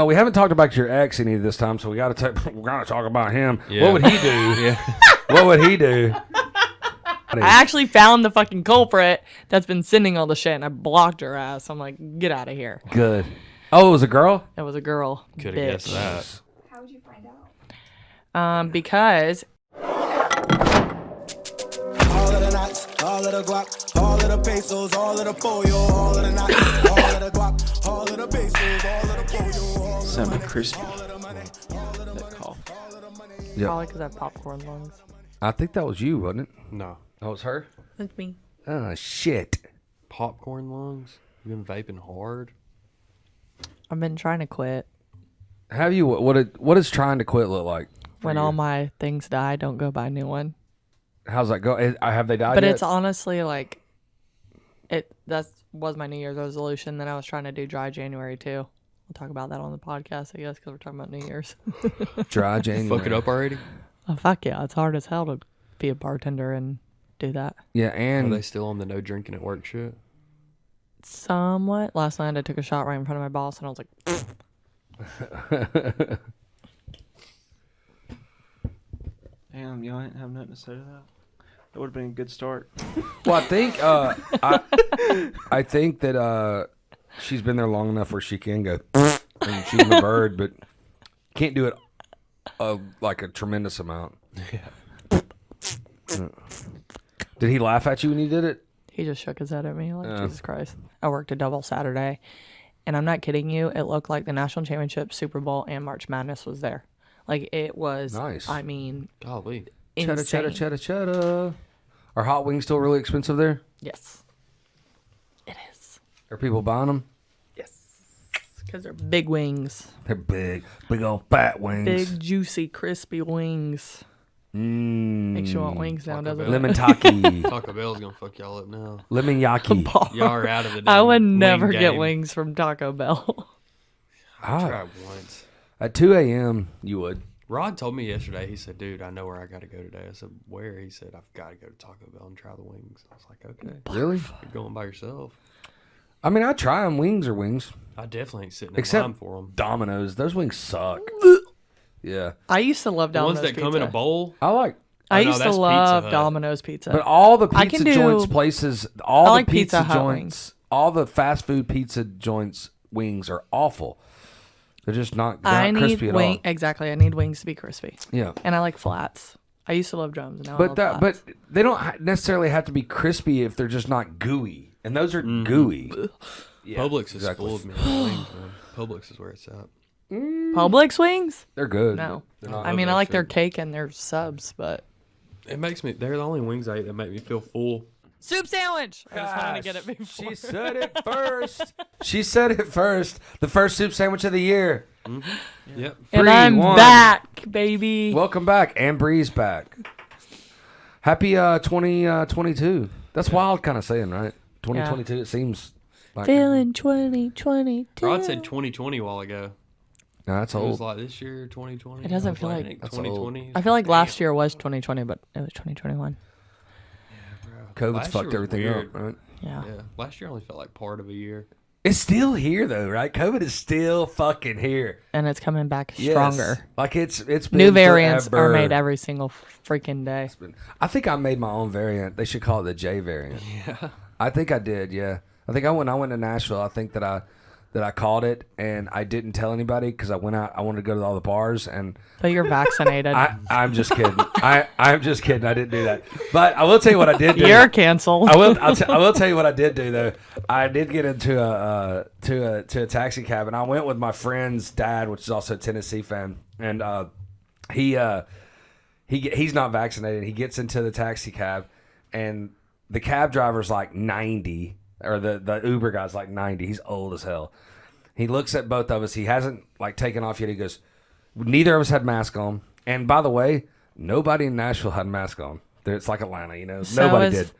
we haven't talked about your ex any this time, so we got to talk about him. Yeah. What would he do? What would he do? I actually found the fucking culprit that's been sending all the shit, and I blocked her ass. I'm like, get out of here. Good. Oh, it was a girl? It was a girl. Could have guessed that. How would you find out? Because All of the knots, all of the guap, all of the pesos, all of the pollo, all of the knots, all of the guap, all of the pesos, all of the pollo. Sounded crispy. That cough. Yep. probably because I have popcorn lungs. I think that was you, wasn't it? No. That was her? That's me. Oh, shit. Popcorn lungs? You been vaping hard? I've been trying to quit. Have you? What does trying to quit look like? When all my things die, don't go buy a new one. How's that go? Have they died But yet? it's honestly like, that was my New Year's resolution. Then I was trying to do dry January too. We'll talk about that on the podcast, I guess, because we're talking about New Year's. Dry January. Fuck it up already? Oh, fuck yeah. It's hard as hell to be a bartender and do that. Yeah, Are and they still on the no drinking at work shit? Somewhat. Last night I took a shot right in front of my boss and I was like, Damn, y'all ain't have nothing to say to that. That would have been a good start. well, I think I think that she's been there long enough where she can go and shoot the bird, but can't do it like a tremendous amount. Yeah. Did he laugh at you when you did it? he just shook his head at me like, Jesus Christ. I worked a double Saturday. And I'm not kidding you. It looked like the National Championship, Super Bowl, and March Madness was there. Like, it was, Nice. I mean, Golly. Cheddar, insane. cheddar, cheddar, cheddar. Are hot wings still really expensive there? Yes. It is. Are people buying them? Yes. Because they're big wings. They're big old fat wings. Big, juicy, crispy wings. Makes you want wings now, Taco doesn't Bell. it? Lemon taki. Taco Bell's gonna fuck y'all up now. Lemon yaki. Y'all are out of the I damn would wing never get game. wings from Taco Bell. Ah, Tried once. at 2 a.m. you would. Rod told me yesterday, he said, dude, I know where I got to go today. I said, where? He said, I've got to go to Taco Bell and try the wings. I was like, okay. Really? You're going by yourself. I mean, I try them. Wings are wings. I definitely ain't sitting in Except line for them. Domino's. Those wings suck. Yeah. I used to love The Domino's ones that pizza. come in a bowl. I like. I Oh, no, used to that's Pizza love Hut. Domino's pizza. But all the I pizza can joints do- places, all I the like pizza Pizza Hut joints, wings. all the fast food pizza joints wings are awful. They're just not I need crispy at all. Exactly. I need wings to be crispy. Yeah. And I like flats. I used to love drums, and now I But love that, flats. but they don't necessarily have to be crispy if they're just not gooey. And those are gooey. Yeah, Publix has exactly. spoiled me on wings, man. Publix is where it's at. Publix wings? They're good. No. but they're not- I mean, I Publix like their are- cake and their subs, but It makes me, they're the only wings I eat that make me feel full. soup sandwich. I just wanted to get it Gosh, before. She said it first. She said it first. The first soup sandwich of the year. Yep. And 3, I'm 1. back, baby. Welcome back. And Bree's back. Happy 2022. That's wild kind of saying, right? 2022, it seems like. Feeling 2022. Rod said 2020 a while ago. No, that's It was old. like this year, 2020. It doesn't I was feel like- I think That's 2020. I feel like last year was 2020, but it was 2021. COVID's Last fucked year was everything weird. up, right? Yeah. Yeah, last year only felt like part of a year. It's still here though, right? COVID is still fucking here. And it's coming back Yes. stronger. Like it's been New variants forever. are made every single freaking day. I think I made my own variant. They should call it the J variant. Yeah. I think I did, yeah. I think I went to Nashville, I think that I caught it and I didn't tell anybody because I went out. I wanted to go to all the bars and But you're vaccinated. I'm just kidding. I'm just kidding. I didn't do that. But I will tell you what I did do. You're canceled. I will tell you what I did do though. I did get into a taxi cab and I went with my friend's dad, which is also a Tennessee fan, and he's not vaccinated. He gets into the taxi cab and the cab driver's like 90, or the Uber guy's like 90. He's old as hell. He looks at both of us. He hasn't like taken off yet. He goes, neither of us had masks on. And by the way, nobody in Nashville had a mask on. It's like Atlanta, you know. Nobody did.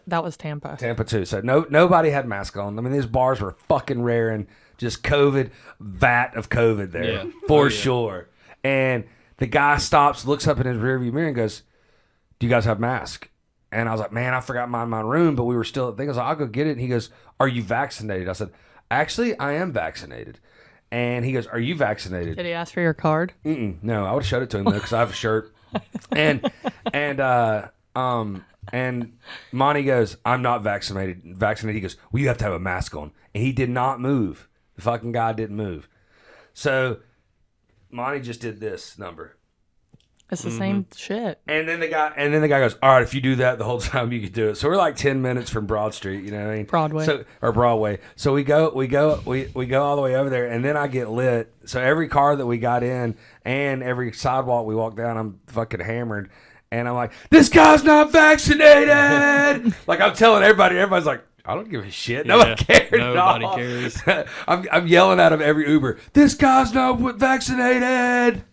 That was Tampa. Tampa too. So nobody had mask on. I mean, these bars were fucking raring. Just COVID, vat of COVID there Yeah. for Oh, yeah. sure. And the guy stops, looks up in his rearview mirror, and goes, "Do you guys have masks?" And I was like, "Man, I forgot mine in my room," but we were still at the thing. I was like, "I'll go get it." And he goes, "Are you vaccinated?" I said, "Actually, I am vaccinated." And he goes, "Are you vaccinated?" Did he ask for your card? No, I would have showed it to him though because I have a shirt. And Monty goes, "I'm not vaccinated." He goes, "Well, you have to have a mask on." And he did not move. The fucking guy didn't move. So Monty just did this number. It's the same shit. And then the guy goes, "All right, if you do that the whole time, you could do it." So we're like 10 minutes from Broad Street, you know what I mean? Broadway. So we go all the way over there, and then I get lit. So every car that we got in and every sidewalk we walk down, I'm fucking hammered. And I'm like, "This guy's not vaccinated!" Like I'm telling everybody. Everybody's like, "I don't give a shit. Nobody cares. Nobody cares. I'm yelling at him every Uber. "This guy's not vaccinated."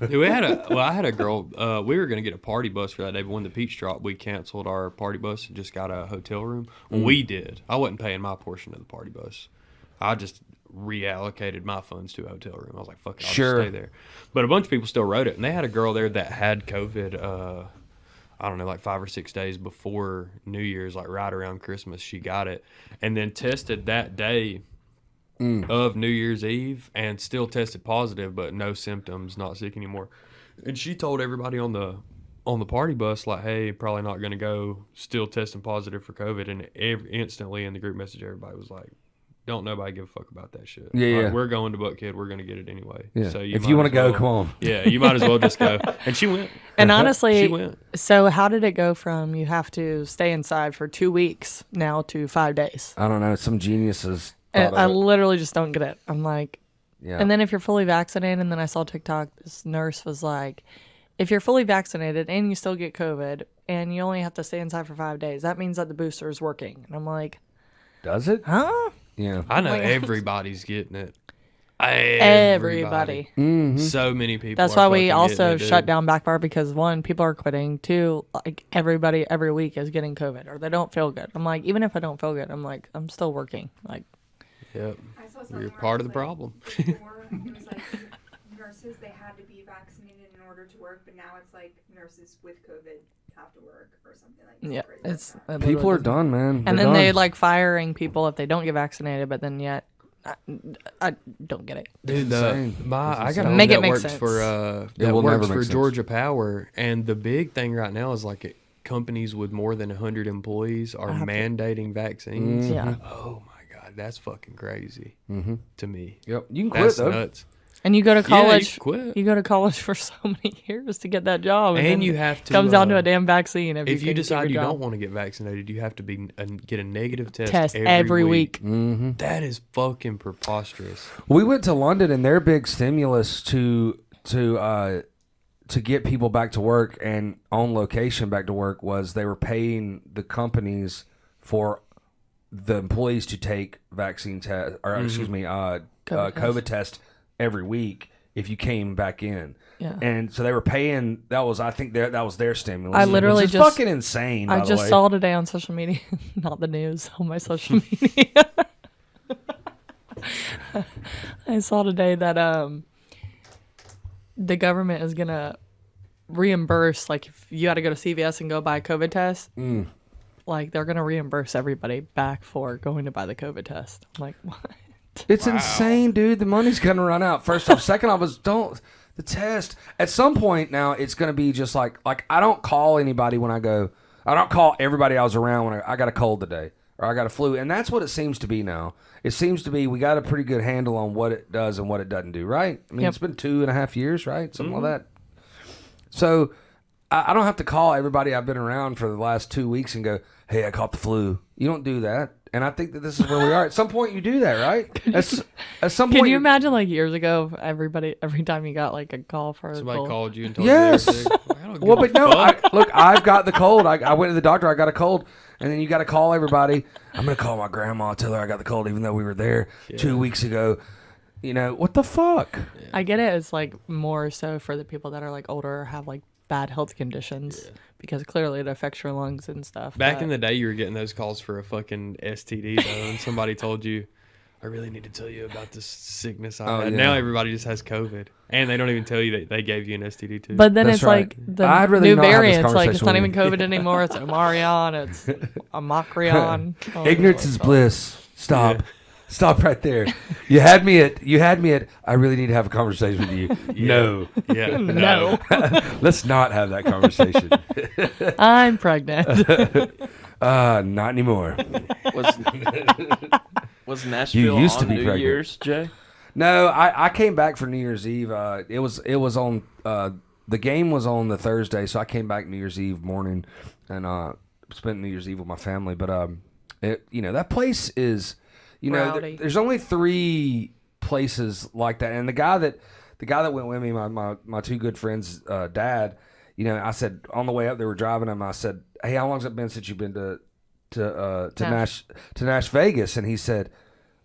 Dude, I had a girl. We were gonna get a party bus for that day, but when the Peach dropped, we canceled our party bus and just got a hotel room. We did. I wasn't paying my portion of the party bus. I just reallocated my funds to a hotel room. I was like, "Fuck it, I'll just stay there." But a bunch of people still rode it, and they had a girl there that had COVID. I don't know, like 5 or 6 days before New Year's, like right around Christmas, she got it, and then tested that day. Of New Year's Eve and still tested positive, but no symptoms, not sick anymore. And she told everybody on the party bus, like, "Hey, probably not going to go, still testing positive for COVID." And instantly in the group message, everybody was like, "Don't nobody give a fuck about that shit. Yeah. We're going to Buckhead. We're going to get it anyway." Yeah. So if you want to go, come on. Yeah, you might as well just go. And she went. And honestly, she went. So how did it go from you have to stay inside for 2 weeks now to 5 days? I don't know. Some geniuses. I literally just don't get it. I'm like, yeah. And then if you're fully vaccinated, and then I saw TikTok, this nurse was like, if you're fully vaccinated and you still get COVID and you only have to stay inside for 5 days, that means that the booster is working. And I'm like, does it? huh? Yeah. I know everybody's getting it. Everybody. Mm-hmm. So many people. That's why we also shut down Back Bar, because 1, people are quitting. 2, like everybody every week is getting COVID or they don't feel good. I'm like, even if I don't feel good, I'm like, I'm still working. Like, yep. I saw something You're where part it of the was like, problem. Before, it was like nurses, they had to be vaccinated in order to work, but now it's like nurses with COVID have to work or something like that. yeah, Crazy it's like that. People are done, man. And They're then they done. like firing people if they don't get vaccinated, but then yet I don't get it. Dude, insane. I got a Make home it that make works sense. for It will never works make for sense. Georgia Power, and the big thing right now is like companies with more than 100 employees are mandating vaccines. Mm-hmm. Yeah. Oh my god, that's fucking crazy to me. Yep. You can quit That's though. nuts. And you go to Yeah, you college. can quit. You go to college for so many years to get that job, And then you have to, it comes down to a damn vaccine. If If you can keep decide your you job. don't want to get vaccinated, you have to get a negative test every week. Mm-hmm. That is fucking preposterous. We went to London, and their big stimulus to get people back to work and on location back to work was they were paying the companies for the employees to take vaccine test or excuse me, COVID test every week if you came back in. Yeah. And so they were paying. That was, I think, that was their stimulus. I literally which is just- fucking insane. I by the just way. saw today on social media, not the news, on my social media. I saw today that the government is gonna reimburse, like if you had to go to CVS and go buy a COVID test, like they're gonna reimburse everybody back for going to buy the COVID test. I'm like, what? It's insane, dude. The money's gonna run out. First off, second off is the test. At some point now, it's gonna be just like I don't call anybody when I go. I don't call everybody I was around when I got a cold today or I got a flu, and that's what it seems to be now. It seems to be we got a pretty good handle on what it does and what it doesn't do, right? I mean, Yep. It's been 2.5 years, right? Something like that. So I don't have to call everybody I've been around for the last 2 weeks and go, "Hey, I caught the flu." You don't do that. And I think that this is where we are. At some point, you do that, right? At some point, Can you imagine, like years ago, every time you got like a call for a Somebody cold? called you and told Yes. you they were sick. Like, I don't Well, give but a no, fuck. look, I've got the cold. I went to the doctor. I got a cold, and then you got to call everybody. I'm gonna call my grandma, tell her I got the cold, even though we were there 2 weeks ago. You know what the fuck? I get it. It's like more so for the people that are like older or have like bad health conditions because clearly it affects your lungs and stuff. Back in the day, you were getting those calls for a fucking STD, though, and somebody told you, "I really need to tell you about this sickness I had." yeah. Now everybody just has COVID, and they don't even tell you that they gave you an STD too. But then That's it's right. like the I'd rather new not have this variants. Like it's not conversation even with COVID anymore. It's Omarion. It's Omicron. Oh, Ignorance is Lord. bliss. Stop. Stop right there. You had me at. I really need to have a conversation with you. No. Yeah. No. Let's not have that conversation. I'm pregnant. Not anymore. Was Nashville used to on be New pregnant. Year's, Jay? No, I came back for New Year's Eve. It was on the game was on the Thursday, so I came back New Year's Eve morning and spent New Year's Eve with my family. But that place is, Rowdy. there's only 3 places like that. And the guy that went with me, my 2 good friends, dad, I said on the way up, they were driving him. I said, "Hey, how long's it been since you've been to Nash Vegas?" And he said,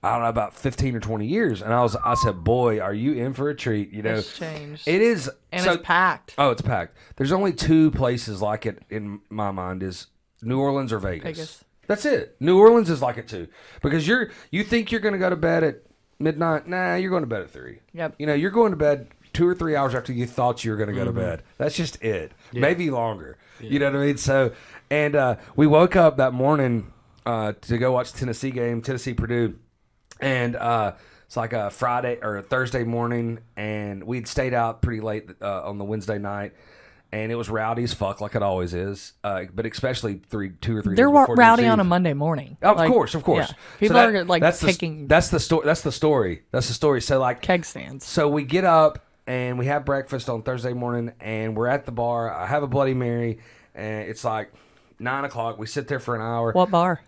"I don't know, about 15 or 20 years." And I said, "Boy, are you in for a treat?" It's changed. It is, And it's packed. Oh, it's packed. There's only 2 places like it in my mind: is New Orleans or Vegas. That's it. New Orleans is like it too, because you think you're going to go to bed at midnight. Nah, you're going to bed at 3. Yep. You're going to bed 2 or 3 hours after you thought you were going to go to bed. That's just it. Yeah. Maybe longer. Yeah. You know what I mean? So, and we woke up that morning to go watch Tennessee game, Tennessee Purdue, and it's like a Friday or a Thursday morning, and we'd stayed out pretty late on the Wednesday night. And it was rowdy as fuck, like it always is. But especially 2 or 3 days They're before rowdy New Year's on a Eve. Monday morning. Of Like, course. yeah. People So are like that's picking That's the story. So like keg stands. So we get up and we have breakfast on Thursday morning, and we're at the bar. I have a Bloody Mary, and it's like 9:00. We sit there for an hour. What bar?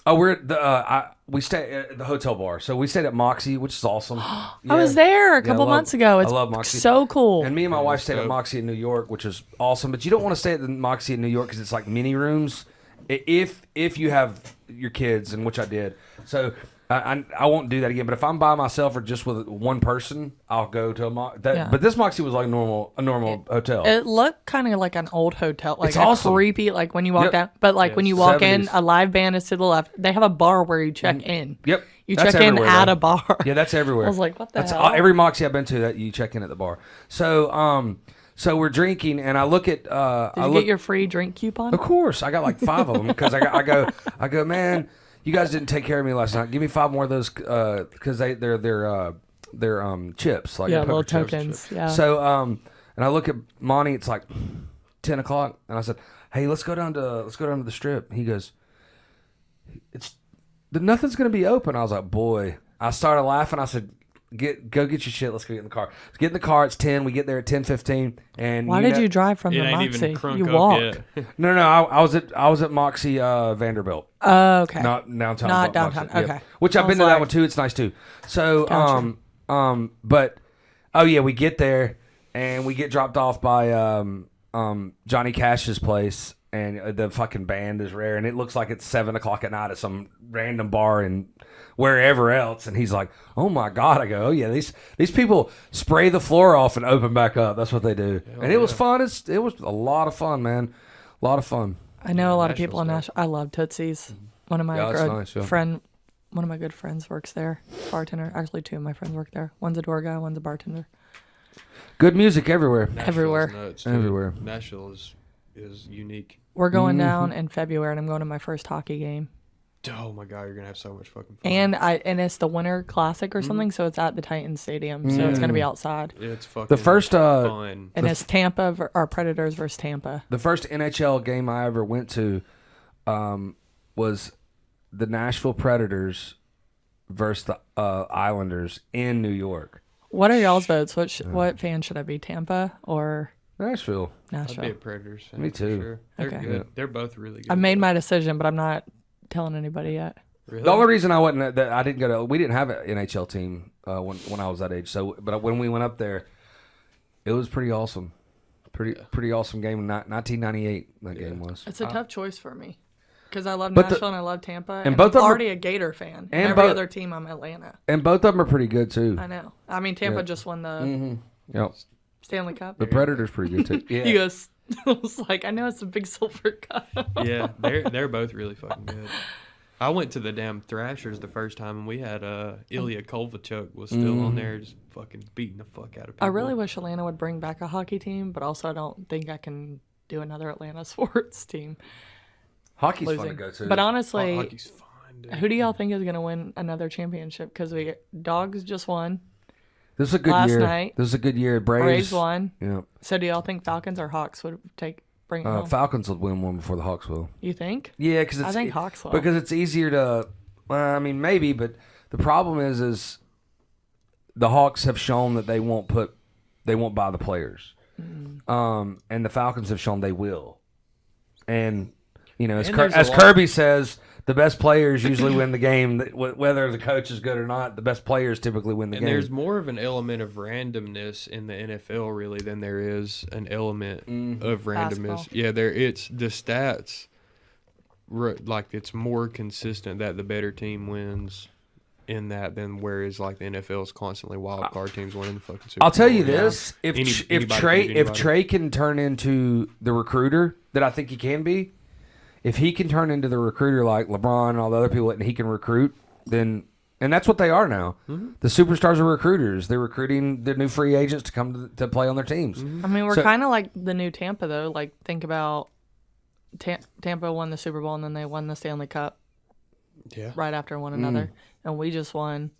Oh, we're at the we stay at the hotel bar. So we stayed at Moxie, which is awesome. I was there a couple months ago. It's I love Moxie. so cool. And me and my wife stayed at Moxie in New York, which is awesome. But you don't want to stay at the Moxie in New York because it's like mini rooms. If you have your kids, and which I did, so I won't do that again. But if I'm by myself or just with one person, I'll go to a Moxie. But this Moxie was like a normal hotel. It looked kind of like an old hotel, like It's awesome. creepy, like when you walk Yep. down. But like when you walk 70s. in, a live band is to the left. They have a bar where you check in. Yep. You That's check in everywhere, at though. a bar. Yeah, that's everywhere. I was like, what the That's hell? every Moxie I've been to that you check in at the bar. So so we're drinking, and I look at Did you get your free drink coupon? Of course, I got like 5 of them because I go, man, you guys didn't take care of me last night. Give me 5 more of those because they're chips, like Yeah, poker little chips. tokens. Yeah. So and I look at Monty. It's like 10:00, and I said, "Hey, let's go down to the strip." He goes, nothing's gonna be open. I was like, boy. I started laughing. I said, go get your shit. Let's go get in the car. Let's get in the car. It's 10. We get there at 10:15. And Why did you drive from It the ain't Moxie? even crunk You up walked. yet. No, I was at Moxie Vanderbilt. Oh, okay. Not downtown. Not but downtown, Moxie, okay. Which I've I been was to that like- one too. It's nice too. So Gotcha. but oh yeah, we get there and we get dropped off by Johnny Cash's place, and the fucking band is rare, and it looks like it's 7:00 at night at some random bar in wherever else. And he's like, "Oh my god!" I go, "Oh yeah, these people spray the floor off and open back up. That's what they do." And it was fun. It was a lot of fun, man. A lot of fun. I know a lot of Nashville's people in dope. Nashville. I love Tootsie's. One of my Yeah, that's good nice, yeah. one of my good friends works there, bartender. Actually, 2 of my friends work there. One's a door guy, one's a bartender. Good music everywhere. Nashville's Everywhere. nuts, dude. Everywhere. Nashville is unique. We're going Mm-hmm. down in February, and I'm going to my first hockey game. Oh my god, you're gonna have so much fucking fun. And it's the Winter Classic or something, so it's at the Titans Stadium, so it's gonna be outside. It's fucking The first fun. And it's Tampa or Predators versus Tampa. The first NHL game I ever went to was the Nashville Predators versus the Islanders in New York. What are y'all's votes? What fan should I be? Tampa or Nashville. I'd be a Nashville? Predators fan. Me for too. Sure. They're Okay. good. Yeah. They're both really good. I've made my decision, but I'm not telling anybody yet. Really? The only reason I wasn't that I didn't go to, we didn't have an NHL team when I was that age. So, but when we went up there, it was pretty awesome. Pretty awesome game. 1998 that game was. It's a tough choice for me because I love But Nashville and I love Tampa, and both of I'm 'em are- already a Gator fan. and Every both- other team, I'm Atlanta. And both of them are pretty good too. I know. I mean, Tampa Yeah. just won the Mm-hmm. Yep. Stanley Cup. The Predators pretty good too. Yeah. He goes, I was like, I know it's a big silver cup. Yeah, they're both really fucking good. I went to the damn Thrashers the first time, and we had Ilya Kovalchuk was still on there, just fucking beating the fuck out of people. I really wish Atlanta would bring back a hockey team, but also I don't think I can do another Atlanta sports team. Hockey's fun to Losing. go to. But honestly, Hockey's fun. Who do y'all think is going to win another championship? Because Dogs just won. This is a good Last year. night, This is a good year. Braves won. Yeah. So do y'all think Falcons or Hawks would bring it home? Falcons will win one before the Hawks will. You think? Yeah, because I think Hawks will. because it's easier to. Well, I mean, maybe, but the problem is the Hawks have shown that they won't buy the players, and the Falcons have shown they will, and as Kirby says, the best players usually win the game. Whether the coach is good or not, the best players typically win the game. And there's more of an element of randomness in the NFL really than there is an element of randomness. Basketball. Yeah, it's the stats. Like it's more consistent that the better team wins in that than whereas like the NFL is constantly wild card teams winning the fucking Super I'll tell Bowl. you this: if Trey can turn into the recruiter that I think he can be. If he can turn into the recruiter like LeBron and all the other people, and he can recruit, then and that's what they are now. Mm-hmm. The superstars are recruiters. They're recruiting the new free agents to come to play on their teams. Mm-hmm. I mean, we're kind of like the new Tampa, though. Like, think about Tampa won the Super Bowl, and then they won the Stanley Cup right after one another. And we just won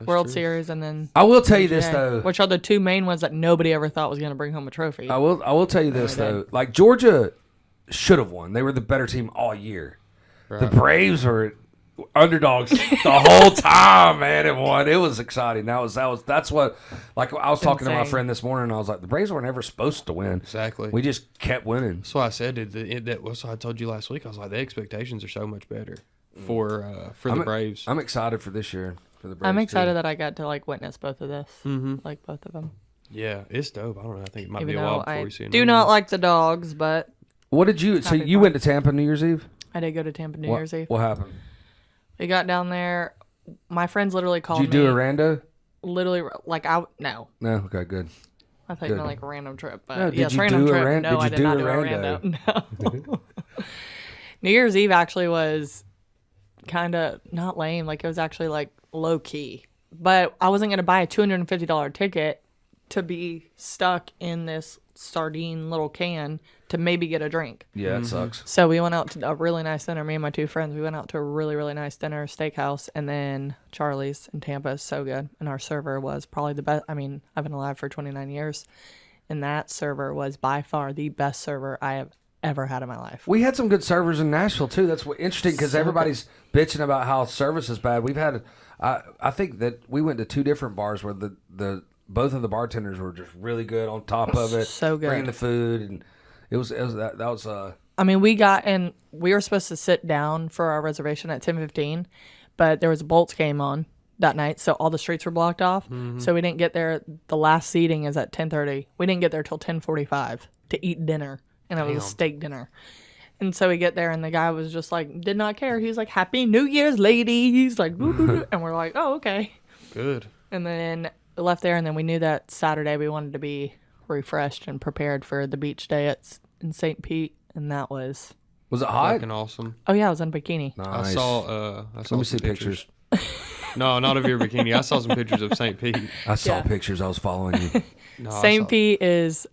World Series, and then I will tell you this, though. Which are the two main ones that nobody ever thought was going to bring home a trophy. I will tell you this, though. Like, Georgia should have won. They were the better team all year. Right. The Braves were underdogs the whole time, man. It won. It was exciting. That's what. Like I was talking to my friend this morning, and I was like, the Braves were never supposed to win. Exactly. We just kept winning. That's why I said that's what I told you last week. I was like, the expectations are so much better for the Braves. I'm excited for this year for the Braves. I'm excited that I got to like witness both of this, like both of them. Yeah, it's dope. I don't know. I think it might Even be a though while before we see it. do not like the Dogs, but what did you? So you went to Tampa New Year's Eve? I did go to Tampa New Year's Eve. What happened? We got down there. My friends literally called me. Did you do a rando? Literally, like no. No. Okay. Good. I thought you meant like a random trip, but no, yes, random trip. No, I did not do a rando. No. New Year's Eve actually was kind of not lame. Like it was actually like low key. But I wasn't gonna buy a $250 ticket to be stuck in this sardine little can to maybe get a drink. Yeah, it sucks. So we went out to a really nice dinner. Me and my two friends, we went out to a really, really nice dinner, steakhouse, and then Charlie's in Tampa is so good. And our server was probably the best. I mean, I've been alive for 29 years, and that server was by far the best server I have ever had in my life. We had some good servers in Nashville too. That's interesting because everybody's bitching about how service is bad. We've had, I think that we went to two different bars where the both of the bartenders were just really good on top of it. So good. Bringing the food, and it was that was I mean, we were supposed to sit down for our reservation at 10:15, but there was a Bolts game on that night, so all the streets were blocked off. So we didn't get there. The last seating is at 10:30. We didn't get there till 10:45 to eat dinner, and it was a steak dinner. And so we get there, and the guy was just like, did not care. He was like, "Happy New Year's, ladies!" Like, and we're like, "Oh, okay." Good. And then left there, and then we knew that Saturday we wanted to be refreshed and prepared for the beach day in St. Pete, and that was it hot? Fucking awesome. Oh yeah, I was in bikini. Nice. I saw Let me see pictures. No, not of your bikini. I saw some pictures of St. Pete. I saw pictures. I was following you. No, St. Pete is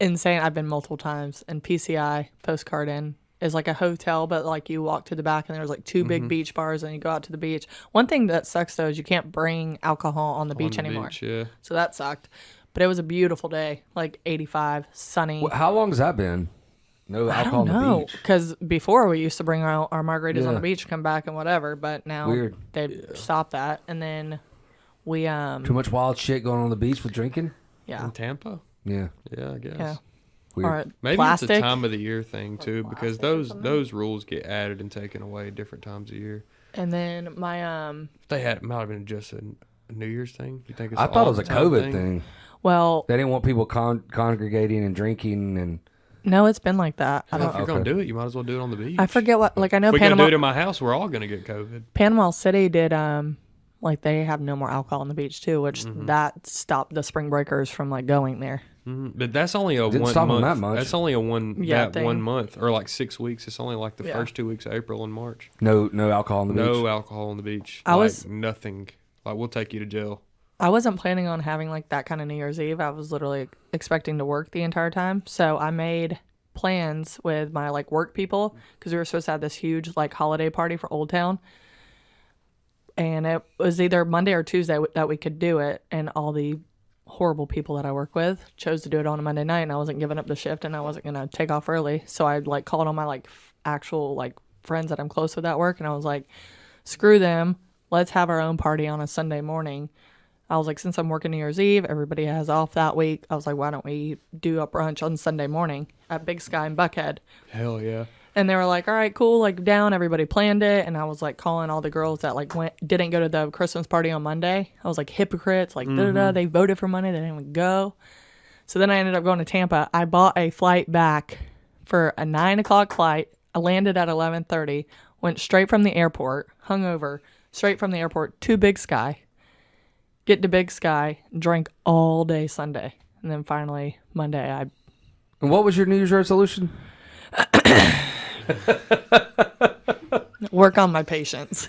insane. I've been multiple times, and PCI Postcard Inn is like a hotel, but like you walk to the back and there's like two big beach bars, and you go out to the beach. One thing that sucks though is you can't bring alcohol on the beach anymore. Yeah. So that sucked. But it was a beautiful day, like 85, sunny. How long has that been? No alcohol I don't on the know, beach. because before we used to bring our margaritas on the beach, come back and whatever, but now they've stopped that. And then we too much wild shit going on the beach with drinking. Yeah. In Tampa? Yeah. Yeah, I guess. Yeah. Weird. Or Maybe plastic. it's a time of the year thing too, because those rules get added and taken away at different times of year. And then my It might have been just a New Year's thing. You think it's I thought it was a COVID thing. well, They didn't want people congregating and drinking and. no, it's been like that. I If don't. you're gonna do it, you might as well do it on the beach. I forget what. Like I know If we're gonna do Panama. it in my house, we're all gonna get COVID. Panama City did like they have no more alcohol on the beach too, which that stopped the spring breakers from like going there. But that's only a Didn't 1 stop 'em month. that much. That's only a thing. 1 month or like 6 weeks. It's only like the first 2 weeks of April and March. No alcohol on the beach. No alcohol on the beach. I was- nothing. Like we'll take you to jail. I wasn't planning on having like that kind of New Year's Eve. I was literally expecting to work the entire time. So I made plans with my like work people because we were supposed to have this huge like holiday party for Old Town. And it was either Monday or Tuesday that we could do it. And all the horrible people that I work with chose to do it on a Monday night. And I wasn't giving up the shift and I wasn't going to take off early. So I like called on my like actual like friends that I'm close with at work. And I was like, screw them. Let's have our own party on a Sunday morning. I was like, since I'm working New Year's Eve, everybody has off that week. I was like, why don't we do a brunch on Sunday morning at Big Sky in Buckhead? Hell yeah. And they were like, all right, cool, like down. Everybody planned it. And I was like calling all the girls that like didn't go to the Christmas party on Monday. I was like, hypocrites, like, da-da-da. They voted for Monday. They didn't even go. So then I ended up going to Tampa. I bought a flight back for a 9 o'clock flight. I landed at 11:30, went straight from the airport, hungover, straight from the airport to Big Sky. Get to Big Sky, drank all day Sunday. And then finally, Monday, And what was your New Year's resolution? work on my patience.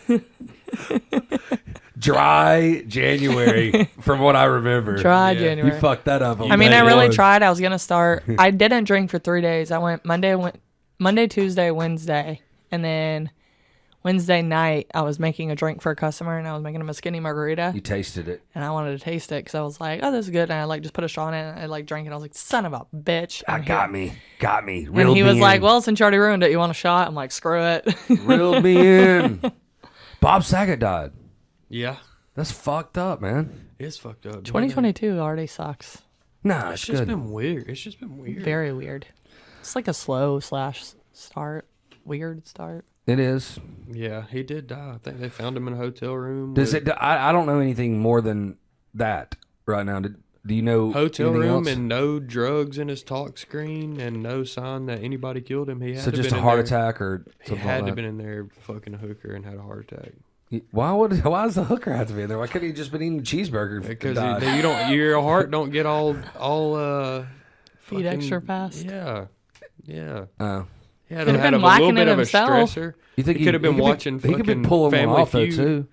Dry January, from what I remember. Dry January. You fucked that up. I mean, I really tried. I was going to start. I didn't drink for 3 days. I went Monday, Tuesday, Wednesday. And then Wednesday night, I was making a drink for a customer, and I was making him a skinny margarita. You tasted it. And I wanted to taste it because I was like, oh, this is good. And I like just put a straw in it, and I like drank it. I was like, son of a bitch. Got me. And he was like, well, since you already ruined it, you want a shot? I'm like, screw it. Reeled me in. Bob Saget died. Yeah. That's fucked up, man. It's fucked up. 2022 already sucks. Nah, It's it's just good. been weird. It's just been weird. Very weird. It's like a slow / start. Weird start. It is. Yeah, he did die. I think they found him in a hotel room. Does it? I don't know anything more than that right now. Do you know Hotel anything room else? and no drugs in his talk screen and no sign that anybody killed him. He had So to just been a in heart there. attack or He something had like to that? have been in there fucking a hooker and had a heart attack. Why does the hooker have to be in there? Why couldn't he just been eating a cheeseburger? and Because died? you don't, your heart don't get all Feed extra fast. Yeah, yeah. Oh. He had, Could've had been a little whacking bit it of a himself. stressor. You think he could have been watching He could be fucking pulling one Family off though Feud. too.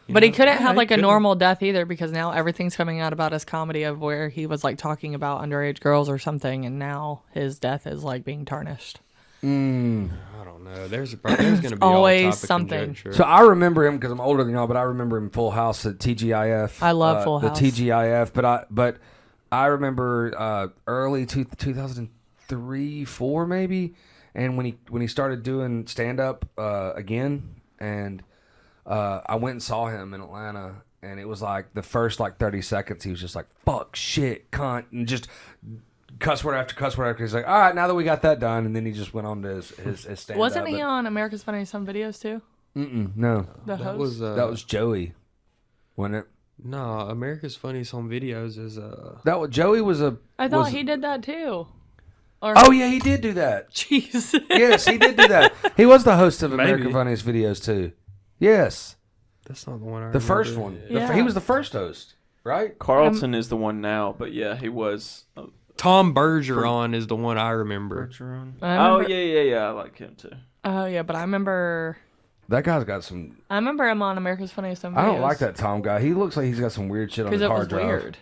You But he know? couldn't Yeah, have like a could've. normal death either because now everything's coming out about his comedy of where he was like talking about underage girls or something, and now his death is like being tarnished. I don't know. There's going to be always all type of something. conjecture. So I remember him because I'm older than y'all, but I remember him Full House at TGIF. I love Full House. The TGIF, but I remember early 2003, 4 maybe, and when he started doing stand up again, and I went and saw him in Atlanta, and it was like the first like 30 seconds he was just like fuck, shit, cunt, and just cuss word after cuss word after. He's like, all right, now that we got that done, and then he just went on to his stand up. Wasn't he on America's Funniest Home Videos too? No, The that host. was that was Joey, wasn't it? no, America's Funniest Home Videos is That was Joey was a. I thought was- he did that too. Or Oh yeah, he did do that. jeez. Yes, he did do that. He was the host of American Maybe. Funniest Videos too. Yes, that's not the one I the remember. first one. Yeah. He was the first host, right? Carlton is the one now, but yeah, he was. Tom Bergeron is the one I remember. Bergeron. I Oh remember- yeah. I like him too. Oh yeah, but I remember That guy's got some. him on America's Funniest Home Videos. I don't like that Tom guy. He looks like he's got some weird shit on because his it was hard drive. weird.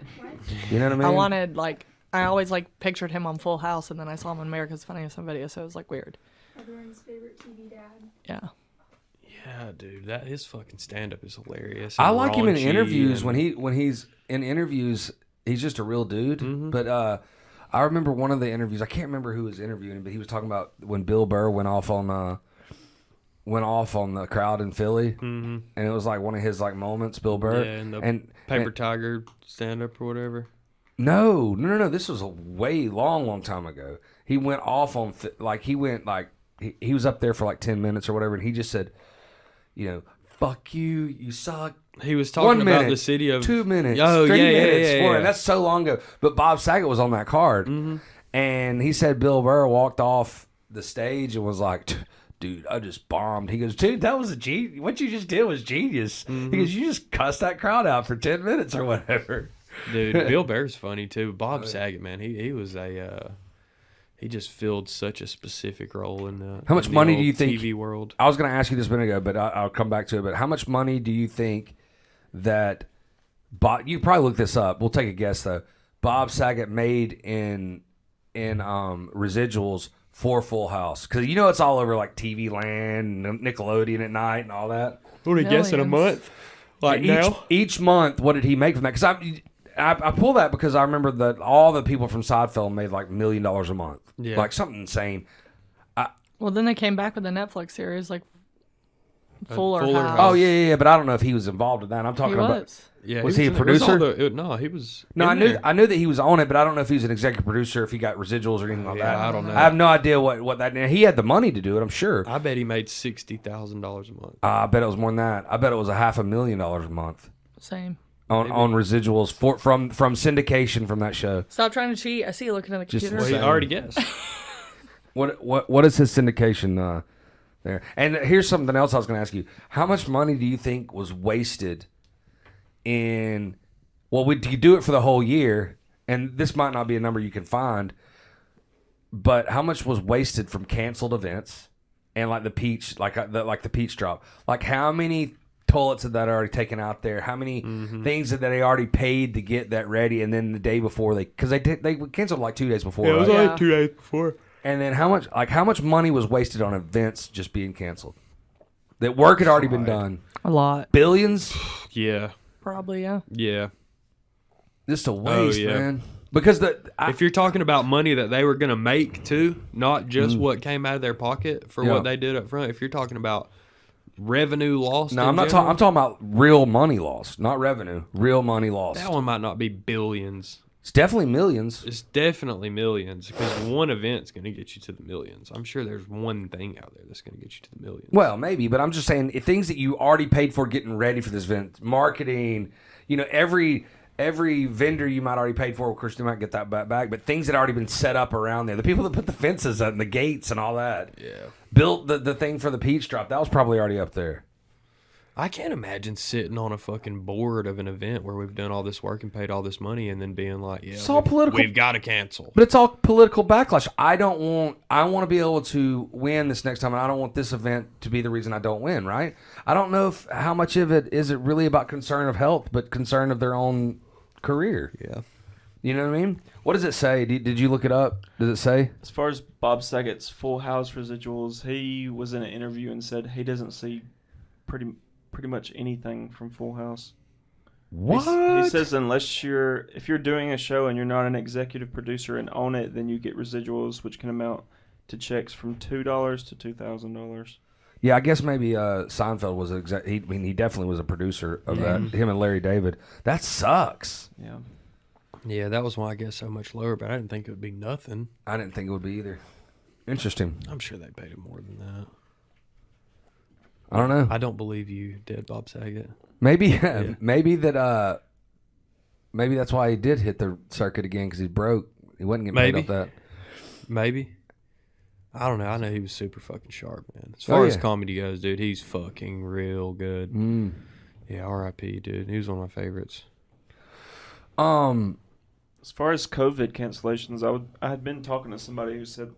You know what I mean? I wanted like I always like pictured him on Full House, and then I saw him on America's Funniest Home Videos, so it was like weird. Everyone's favorite TV dad. Yeah. Yeah, dude, that his fucking stand up is hilarious. I and like him in raunchy interviews and- when he's in interviews. He's just a real dude. Mm-hmm. But I remember one of the interviews. I can't remember who was interviewing, but he was talking about when Bill Burr went off on the crowd in Philly, and it was like one of his like moments. Bill Burr Yeah, and the and Paper Tiger stand up or whatever. No. This was a way long time ago. He went off on he was up there for like 10 minutes or whatever, and he just said, fuck you, you suck. He was 1 talking minute, about the city of 2 minutes, Oh 3 yeah, minutes, yeah, 4. yeah. And that's so long ago. But Bob Saget was on that card, and he said Bill Burr walked off the stage and was like, dude, I just bombed. He goes, dude, that was a genius. What you just did was genius. He goes, you just cussed that crowd out for 10 minutes or whatever. Dude, Bill Burr's funny too. Bob Saget, man, he was he just filled such a specific role in the How much in the money do old you think- TV world? I was going to ask you this a minute ago, but I'll come back to it. But how much money do you think that you probably look this up. We'll take a guess though. Bob Saget made in residuals for Full House? Because you know it's all over like TV Land, and Nickelodeon at night, and all that. What do you guess in a Millions. month? Like each, now? each month, what did he make from that? Because I pull that because I remember that all the people from Seinfeld made like $1 million a month. Yeah. Like something insane. Well, then they came back with a Netflix series like Fuller Fuller House. House. Oh yeah, but I don't know if he was involved in that. I'm He talking about. was. Yeah, Was he a in it. It was all producer? no, he was. No, in I there. knew that he was on it, but I don't know if he was an executive producer, if he got residuals or anything like Yeah, that. I don't know. I have no idea what that. He had the money to do it, I'm sure. I bet he made $60,000 a month. I bet it was more than that. I bet it was $500,000 a month Same. on residuals from syndication from that show. Stop trying to cheat. I see you looking at the Just computer. Well, he Same. already guessed. What is his syndication there? And here's something else I was going to ask you. How much money do you think was wasted in? Well, you do it for the whole year, and this might not be a number you can find, but how much was wasted from canceled events and like the peach, like the peach drop? Like how many toilets had that already taken out there? How many things that they already paid to get that ready? And then the day before they canceled like 2 days before. Yeah, it was right? Yeah. only 2 days before. And then how much money was wasted on events just being canceled? That work had already been done. A lot. Billions? Yeah, Probably, yeah. yeah. Just a waste, yeah. man. Because If you're talking about money that they were going to make too, not just what came out of their pocket for Yeah. what they did up front. If you're talking about revenue lost, I'm not talking. I'm talking about real money lost, not revenue. Real money lost. That one might not be billions. It's definitely millions. It's definitely millions because one event's going to get you to the millions. I'm sure there's one thing out there that's going to get you to the millions. Well, maybe, but I'm just saying things that you already paid for getting ready for this event, marketing. You know, every vendor you might already paid for. Of course, you might get that back, but things that already been set up around there. The people that put the fences up and the gates and all that. Yeah. Built the thing for the peach drop. That was probably already up there. I can't imagine sitting on a fucking board of an event where we've done all this work and paid all this money and then being like, yeah, It's all political. we've got to cancel. But it's all political backlash. I want to be able to win this next time, and I don't want this event to be the reason I don't win, right? I don't know how much of it is it really about concern of health, but concern of their own career. Yeah. You know what I mean? What does it say? Did you look it up? Does it say? As far as Bob Saget's Full House residuals, he was in an interview and said he doesn't see pretty much anything from Full House. What? He says if you're doing a show and you're not an executive producer and own it, then you get residuals, which can amount to checks from $2 to $2,000. Yeah, I guess maybe Seinfeld was he definitely was a producer of that. Him and Larry David. That sucks. Yeah. Yeah, that was why I guess so much lower, but I didn't think it would be nothing. I didn't think it would be either. Interesting. I'm sure they paid him more than that. I don't know. I don't believe you, dead Bob Saget. Maybe maybe that's why he did hit the circuit again because he's broke. He wasn't getting paid Maybe. off that. Maybe. I don't know. I know he was super fucking sharp, man. As far as yeah. comedy goes, dude, he's fucking real good. Mm. Yeah, R.I.P., dude. He was one of my favorites. As far as COVID cancellations, I had been talking to somebody who said